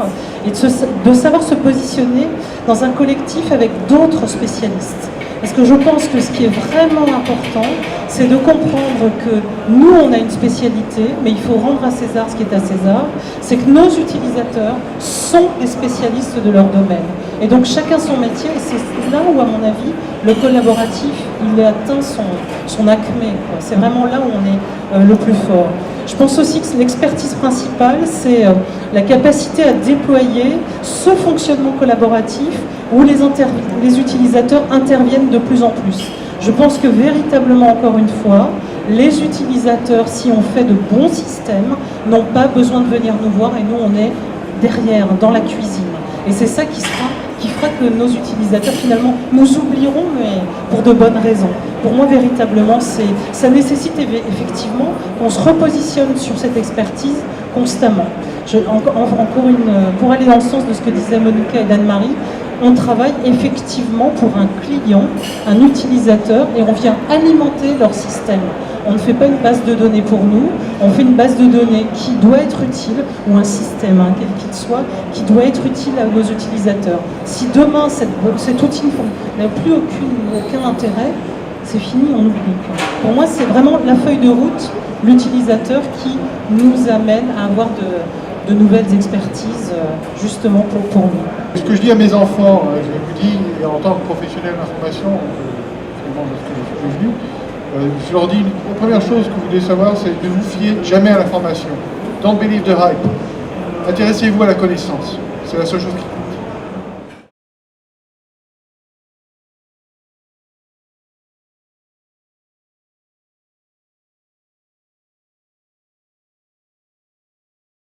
et de savoir se positionner dans un collectif avec d'autres spécialistes. Parce que je pense que ce qui est vraiment important, c'est de comprendre que nous, on a une spécialité, mais il faut rendre à César ce qui est à César, c'est que nos utilisateurs sont des spécialistes de leur domaine. Et donc chacun son métier, et c'est là où, à mon avis, le collaboratif, il atteint son acmé. C'est vraiment là où on est le plus fort. Je pense aussi que l'expertise principale, c'est la capacité à déployer ce fonctionnement collaboratif où les utilisateurs interviennent de plus en plus. Je pense que véritablement, encore une fois, les utilisateurs, si on fait de bons systèmes, n'ont pas besoin de venir nous voir et nous, on est derrière, dans la cuisine. Et c'est ça qui fera que nos utilisateurs, finalement, nous oublieront, mais pour de bonnes raisons. Pour moi, véritablement, ça nécessite effectivement qu'on se repositionne sur cette expertise constamment. Pour aller dans le sens de ce que disaient Monica et d'Anne-Marie, on travaille effectivement pour un client, un utilisateur, et on vient alimenter leur système. On ne fait pas une base de données pour nous, on fait une base de données qui doit être utile, ou un système, quel qu'il soit, qui doit être utile à nos utilisateurs. Si demain, cet outil n'a plus aucun intérêt, c'est fini, on oublie. Pour moi, c'est vraiment la feuille de route, l'utilisateur qui nous amène à avoir de nouvelles expertises, justement pour nous. Ce que je dis à mes enfants, je vous dis, et en tant que professionnel d'information, finalement, lorsque je suis venu, je leur dis, la première chose que vous devez savoir, c'est ne vous fiez jamais à l'information. Don't believe the hype. Intéressez-vous à la connaissance. C'est la seule chose qui compte.